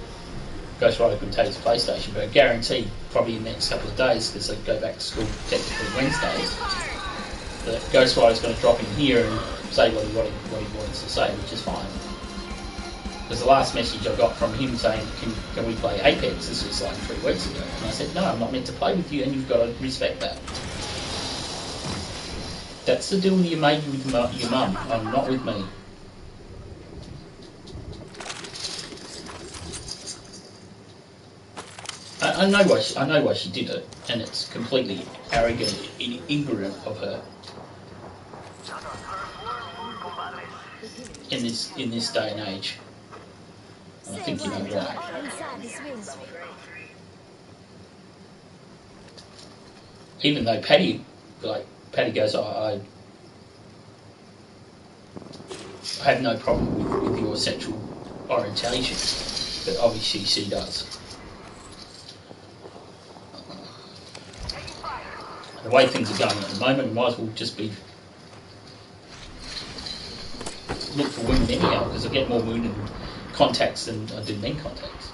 Ghost Rider couldn't take his PlayStation, but I guarantee probably in the next couple of days, because they go back to school technically Wednesday, that Ghost Rider's going to drop in here and say what he wants to say, which is fine. Because the last message I got from him saying, can we play Apex? This was like 3 weeks ago. And I said, no, I'm not meant to play with you, and you've got to respect that. That's the deal you made with your mum, not with me. I know why she did it, and it's completely arrogant and ignorant of her. In this day and age. And I think you know why. Even though Paddy goes, I have no problem with your sexual orientation, but obviously she does. The way things are going at the moment, we might as well just be look for women anyhow, because I get more women contacts than I do men contacts.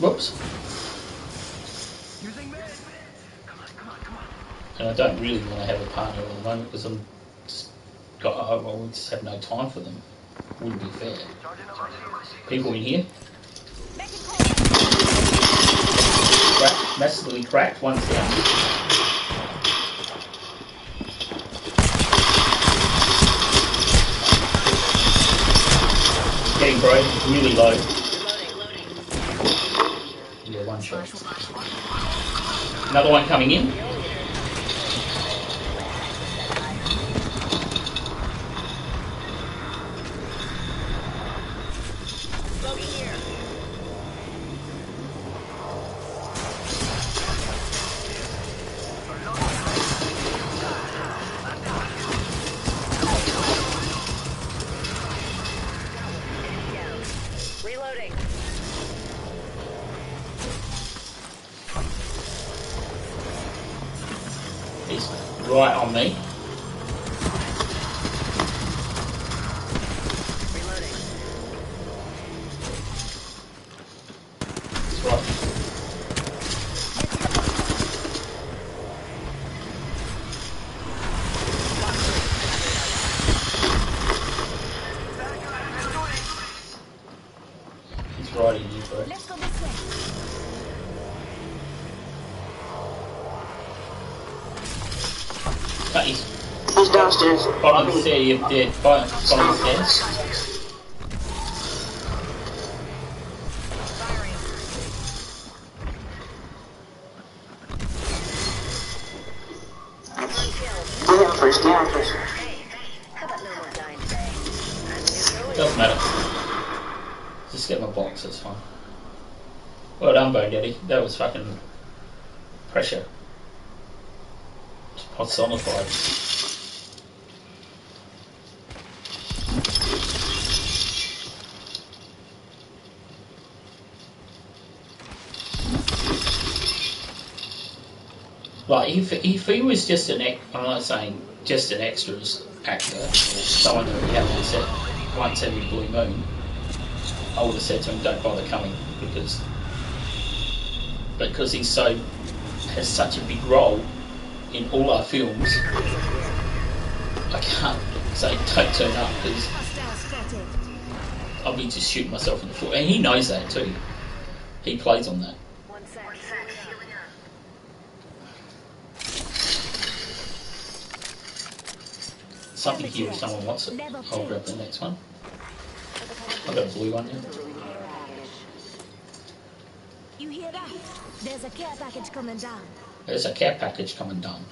Whoops. And I don't really want to have a partner at the moment because I just have no time for them. Wouldn't be fair. People in here. Massively cracked, one's down. Getting broken, really low. Yeah, one shot. Another one coming in. He's right on me. He's right. downstairs. Bottom C if they're bottom stairs. Down first, down first. Doesn't matter. Just get my box, that's fine. Well done, Bone Daddy. That was fucking pressure. Personified. Like, if he was just I'm not saying just an extras actor, or someone that we had on set once every blue moon, I would have said to him, don't bother coming, because he has such a big role in all our films. I can't say don't turn up, because I'll be just shooting myself in the foot, and he knows that too. He plays on that. Something here if someone wants it. I'll grab the next one. I've got a blue one here. You hear that? There's a care package coming down. There's a care package coming down.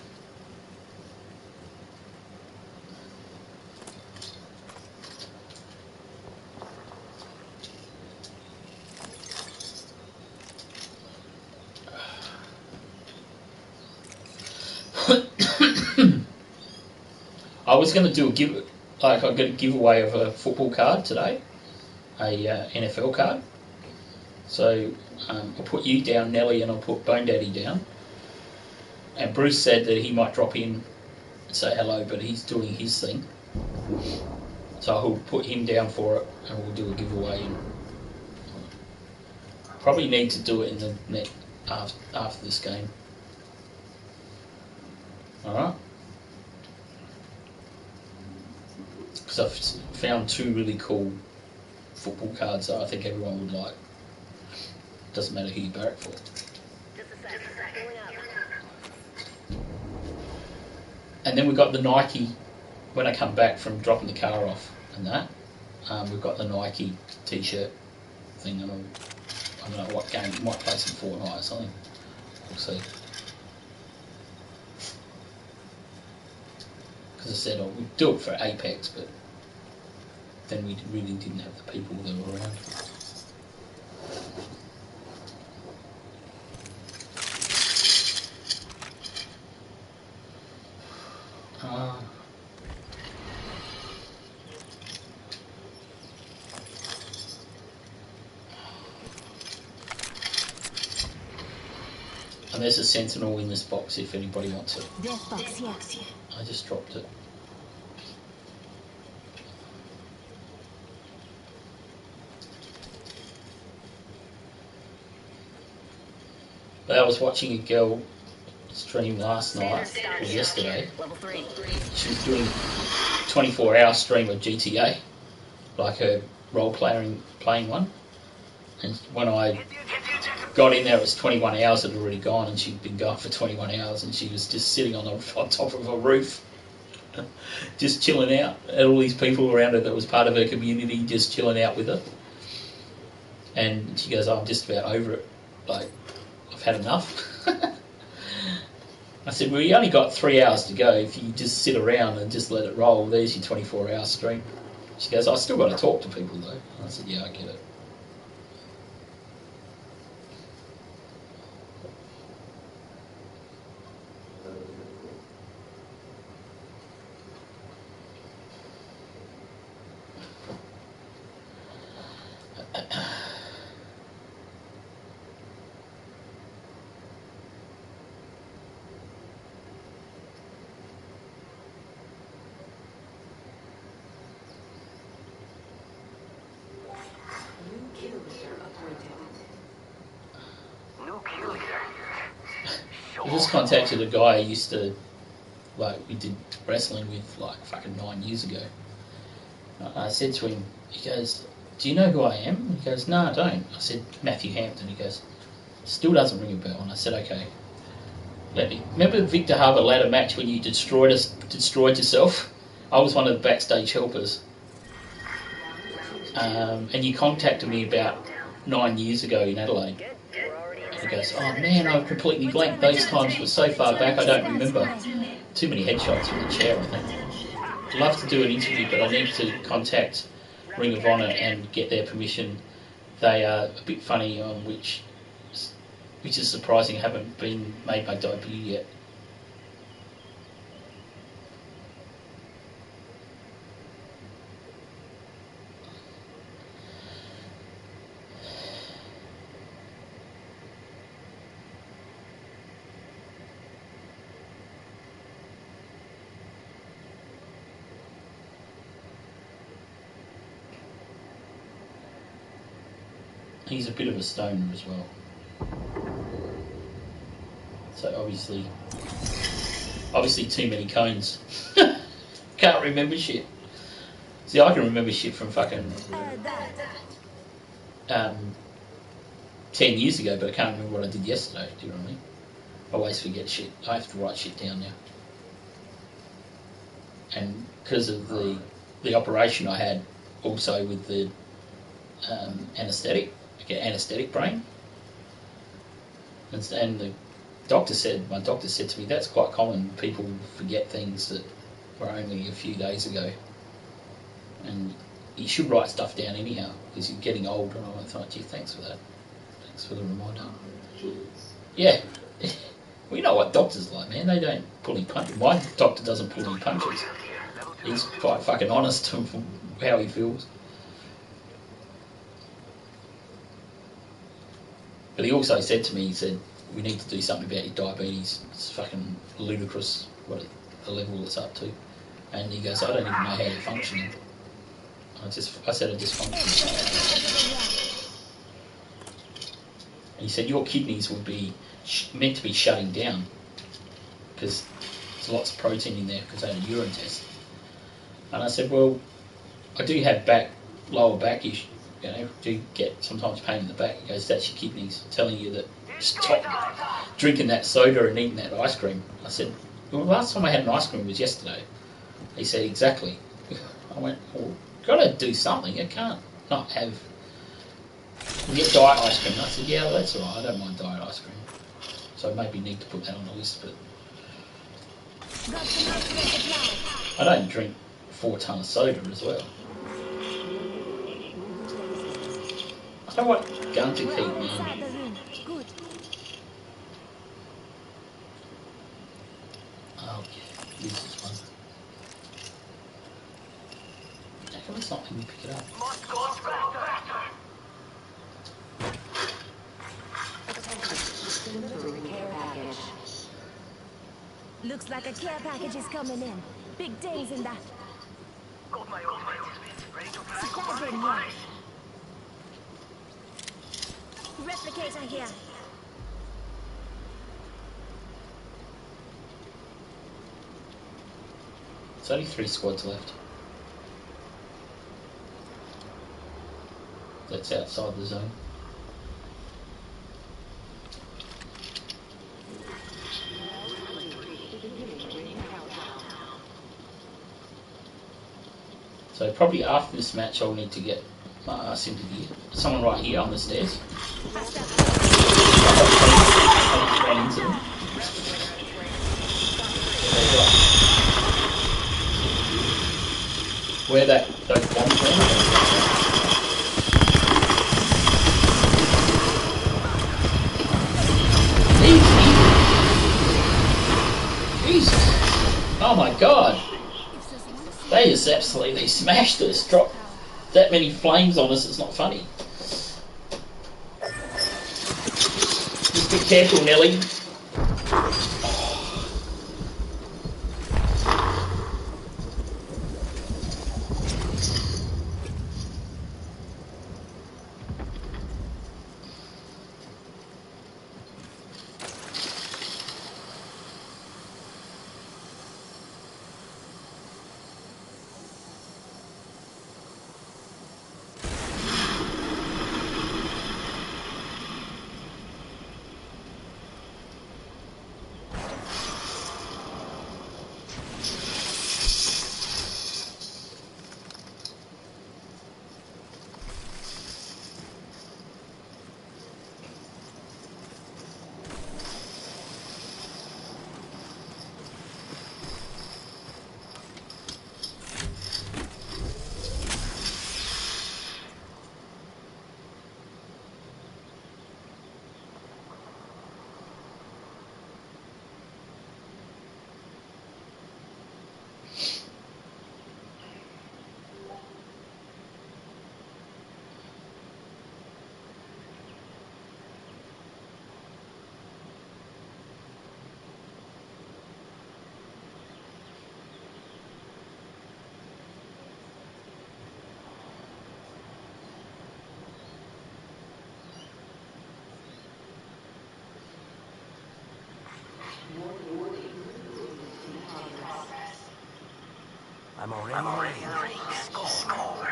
I was going to do I got a giveaway of a football card today, a NFL card. So I'll put you down, Nelly, and I'll put Bone Daddy down. And Bruce said that he might drop in and say hello, but he's doing his thing. So I'll put him down for it, and we'll do a giveaway. And probably need to do it in the net after this game. All right. Because I've found two really cool football cards that I think everyone would like. Doesn't matter who you barrack for. And then we've got the Nike, when I come back from dropping the car off and that, we've got the Nike t-shirt thing, and I don't know what game, might play some Fortnite or something. We'll see. Because I said we'd do it for Apex, but then we really didn't have the people that were around. And there's a Sentinel in this box if anybody wants it. Death box, yes. I just dropped it. But I was watching a girl stream last night, or yesterday. She was doing 24-hour stream of GTA, like her role-playing one. And when I got in there, it was 21 hours had already gone, and she'd been going for 21 hours, and she was just sitting on top of a roof, just chilling out. And all these people around her that was part of her community just chilling out with her. And she goes, I'm just about over it. Like, I've had enough. I said, well, you only got 3 hours to go. If you just sit around and just let it roll, there's your 24-hour stream. She goes, I still got to talk to people, though. I said, yeah, I get it. I just contacted a guy I used to, we did wrestling with fucking 9 years ago. I said to him, he goes, do you know who I am? He goes, no, I don't. I said, Matthew Hampton. He goes, still doesn't ring a bell. And I said, okay, let me. Remember the Victor Harbour ladder match when you destroyed us destroyed yourself. I was one of the backstage helpers. And you contacted me about 9 years ago in Adelaide. And he goes, oh man, I've completely blanked. Those times were so far back I don't remember. Too many headshots from the chair, I think. I'd love to do an interview, but I need to contact Ring of Honor and get their permission. They are a bit funny, which is surprising. I haven't been made my debut yet. He's a bit of a stoner as well. So obviously too many cones. Can't remember shit. See, I can remember shit from fucking 10 years ago, but I can't remember what I did yesterday. Do you know what I mean? I always forget shit. I have to write shit down now. And because of the operation I had, also with the anaesthetic, I get anaesthetic brain. And my doctor said to me, that's quite common. People forget things that were only a few days ago. And you should write stuff down anyhow, because you're getting older. And I thought, gee, thanks for that. Thanks for the reminder. Yeah. Well, you know what doctors are like, man. They don't pull any punches. My doctor doesn't pull any punches. He's quite fucking honest from how he feels. But he also said to me, he said, we need to do something about your diabetes. It's fucking ludicrous what the level it's up to. And he goes, I don't even know how you're functioning. I said I just function. And he said, your kidneys would be meant to be shutting down because there's lots of protein in there because I had a urine test. And I said, well, I do have lower back issue. You know, do get sometimes pain in the back. He goes, that's your kidneys telling you that stop drinking that soda and eating that ice cream. I said, well, the last time I had an ice cream was yesterday. He said, exactly. I went, well, got to do something. I can't not have. We get diet ice cream. I said, yeah, well, that's all right. I don't mind diet ice cream. So maybe need to put that on the list. But I don't drink 4 ton of soda as well. I don't want gun to keep, man. Oh, yeah. Use this one. How come it's not letting me pick it up? Looks like a care package is coming in. Big things in that. Got my ultimate. Ready to fly. Surprise in here. Replicator here. There's only 3 squads left. That's outside the zone. So probably after this match I'll need to get my ass into gear. Someone right here on the stairs. Where those bombs went. Jesus! Oh my god! They just absolutely smashed us, dropped that many flames on us, it's not funny. Just be careful, Nelly. I'm already in the ring. Score.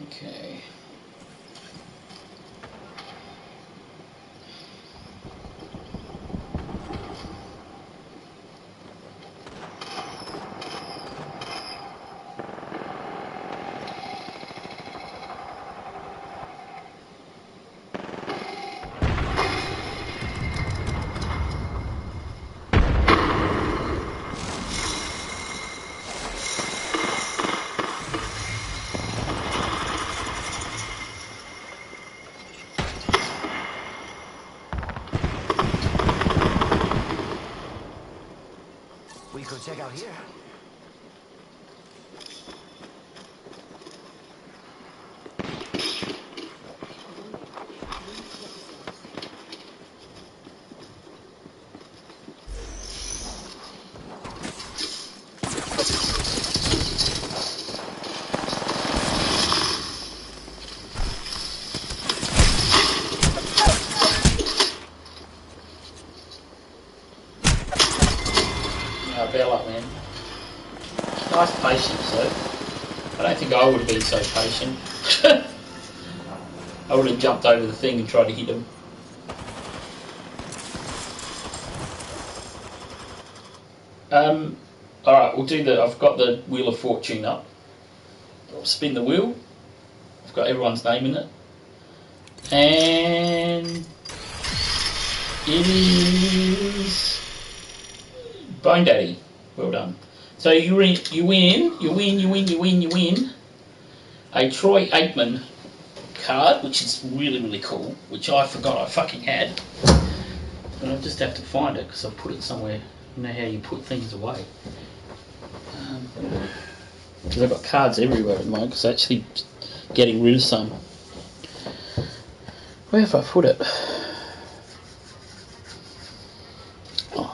Okay. We could check out here. Bella, man. Nice patience, though. I don't think I would have been so patient. I would have jumped over the thing and tried to hit him. Alright, we'll do I've got the Wheel of Fortune up. I'll spin the wheel. I've got everyone's name in it. And it is Bone Daddy. Well done. So you win a Troy Aikman card, which is really, really cool, which I forgot I fucking had. But I just have to find it because I've put it somewhere. You know how you put things away. Because I've got cards everywhere at the moment because I'm actually getting rid of some. Where have I put it? Oh.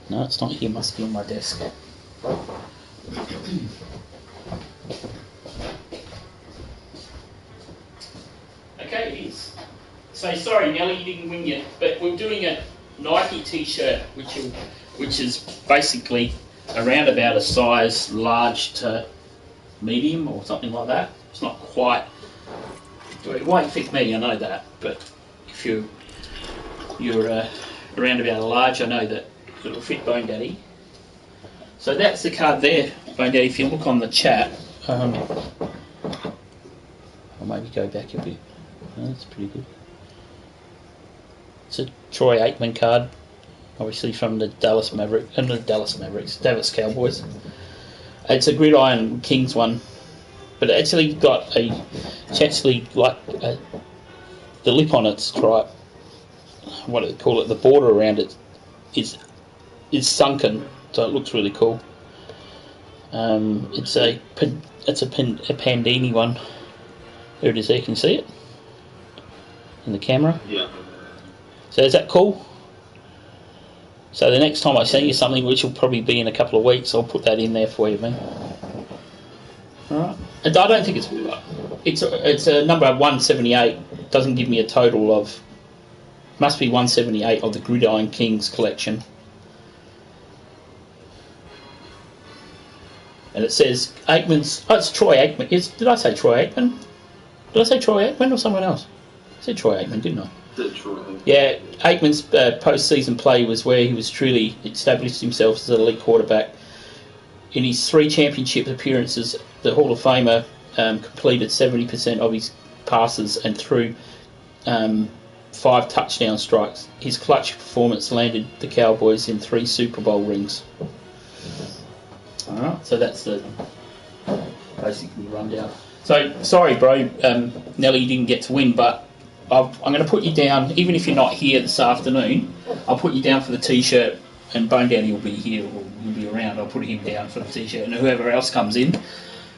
No, it's not here. It must be on my desk. Okay, it is. So sorry, Nelly, you didn't win yet, but we're doing a Nike T-shirt, which is basically around about a size large to medium or something like that. It's not quite. It won't fit me, I know that, but if you're around about a large, I know that it'll fit Bone Daddy. So that's the card there, Bone Daddy. If you look on the chat, I'll maybe go back a bit. Oh, that's pretty good. It's a Troy Aikman card, obviously from the Dallas Cowboys. It's a Gridiron Kings one, but it actually got the lip on it's right. What do they call it? The border around it is sunken, so it looks really cool. It's a That's a Pandini one. There it is there, you can see it in the camera. Yeah. So is that cool? So the next time I send you something, which will probably be in a couple of weeks, I'll put that in there for you, man. Alright. I don't think it's a number 178. Doesn't give me a total of, must be 178 of the Gridiron Kings collection. And it says Aikman's, oh, it's Troy Aikman. Did I say Troy Aikman? Did I say Troy Aikman or someone else? I said Troy Aikman, didn't I? Yeah, Aikman's post-season play was where he was truly established himself as an elite quarterback. In his 3 championship appearances, the Hall of Famer completed 70% of his passes and threw 5 touchdown strikes. His clutch performance landed the Cowboys in 3 Super Bowl rings. Alright, so that's the basically rundown. So, sorry bro, Nelly didn't get to win, but I'm going to put you down, even if you're not here this afternoon, I'll put you down for the t-shirt, and Bone Daddy will be here, or will be around. I'll put him down for the t-shirt, and whoever else comes in,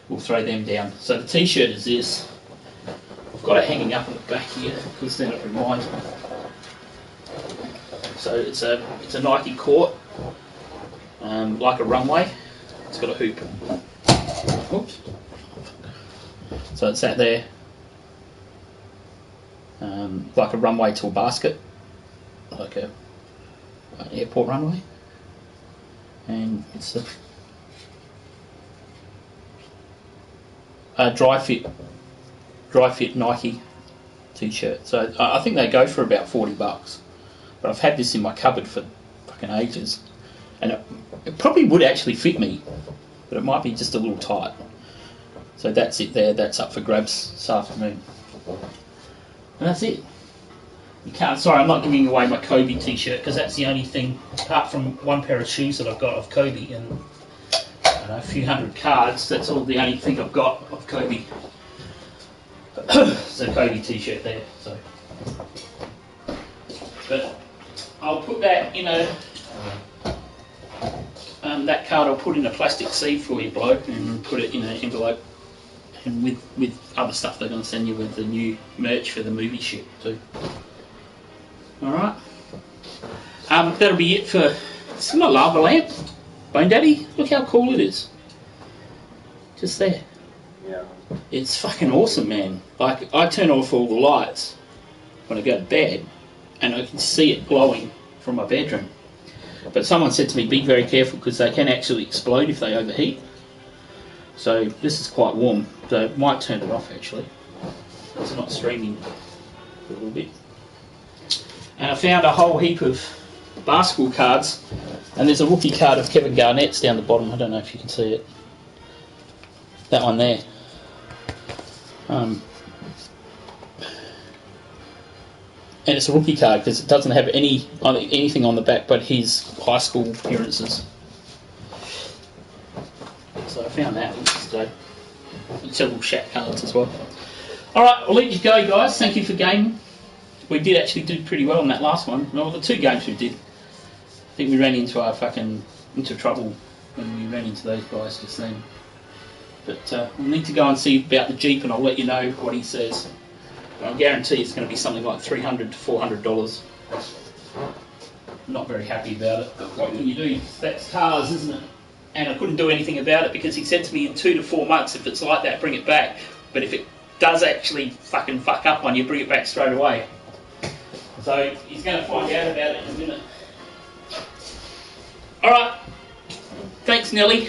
we'll throw them down. So the t-shirt is this. I've got it hanging up at the back here, because then it reminds me. So it's a Nike court, like a runway. It's got a hoop. Oops. So it's that there. Like a runway to a basket, like an airport runway, and it's a dry fit Nike t-shirt. So I think they go for about $40, but I've had this in my cupboard for fucking ages, and it probably would actually fit me, but it might be just a little tight. So that's it there. That's up for grabs this afternoon. And that's it. You can't. Sorry, I'm not giving away my Kobe t-shirt because that's the only thing, apart from one pair of shoes that I've got of Kobe and I don't know, a few hundred cards. That's all the only thing I've got of Kobe. It's a Kobe t-shirt there. So, but I'll put that in a that card. I'll put in a plastic sleeve for you, bloke, and put it in an envelope. And with other stuff they're going to send you with the new merch for the movie shit too. Alright. That'll be it for... It's not lava lamp. Bone Daddy, look how cool it is. Just there. Yeah. It's fucking awesome, man. Like, I turn off all the lights when I go to bed and I can see it glowing from my bedroom. But someone said to me, be very careful because they can actually explode if they overheat. So this is quite warm, so I might turn it off actually. It's not streaming a little bit. And I found a whole heap of basketball cards, and there's a rookie card of Kevin Garnett's down the bottom. I don't know if you can see it. That one there. And it's a rookie card because it doesn't have anything on the back but his high school appearances. So I found that yesterday. And several Shaq cards as well. Alright, I'll let you go, guys. Thank you for gaming. We did actually do pretty well on that last one. Well, the 2 games we did. I think we ran into trouble when we ran into those guys just then. But we'll need to go and see about the Jeep, and I'll let you know what he says. But I guarantee it's going to be something like $300 to $400. Not very happy about it. But what can you do? That's cars, isn't it? And I couldn't do anything about it because he said to me in 2 to 4 months, if it's like that, bring it back. But if it does actually fucking fuck up on you, bring it back straight away. So he's going to find out about it in a minute. Alright. Thanks, Nelly.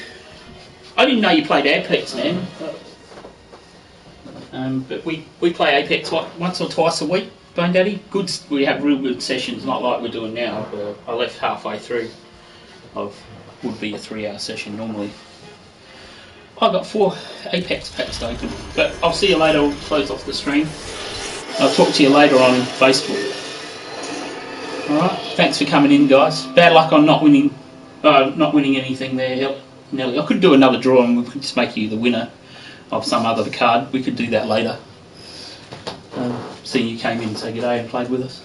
I didn't know you played Apex, man. But we play Apex once or twice a week, Bone Daddy. Good. We have real good sessions, not like we're doing now. I left halfway through of would be a 3-hour session normally. I've got 4 Apex packs to open, but I'll see you later. I'll close off the stream. I'll talk to you later on Facebook. Alright, thanks for coming in, guys. Bad luck on not winning anything there, Nelly. I could do another draw and we could just make you the winner of some other card. We could do that later. Seeing you came in, say good day and played with us.